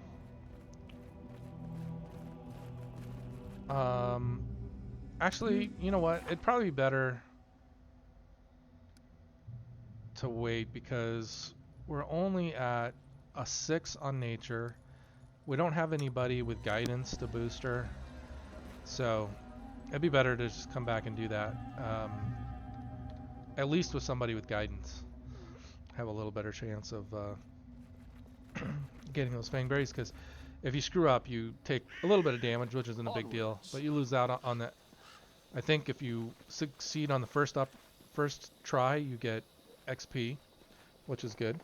actually, you know what? It'd probably be better to wait because we're only at a 6 on nature. We don't have anybody with guidance to boost her. So it'd be better to just come back and do that. At least with somebody with guidance. Have a little better chance of getting those fangberries, because if you screw up, you take a little bit of damage, which isn't a big deal, but you lose out on that. I think if you succeed on the first try, you get XP, which is good,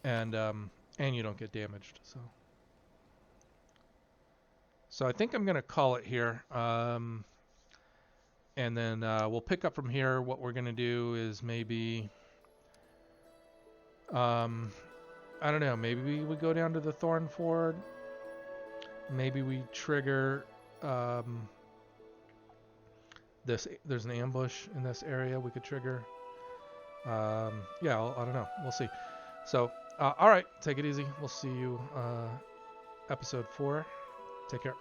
and you don't get damaged. So I think I'm gonna call it here, and then we'll pick up from here. What we're gonna do is maybe. I don't know, maybe we go down to the Thorn Ford. Maybe we trigger there's an ambush in this area we could trigger. Yeah, I don't know. We'll see. So, all right, take it easy. We'll see you episode 4. Take care.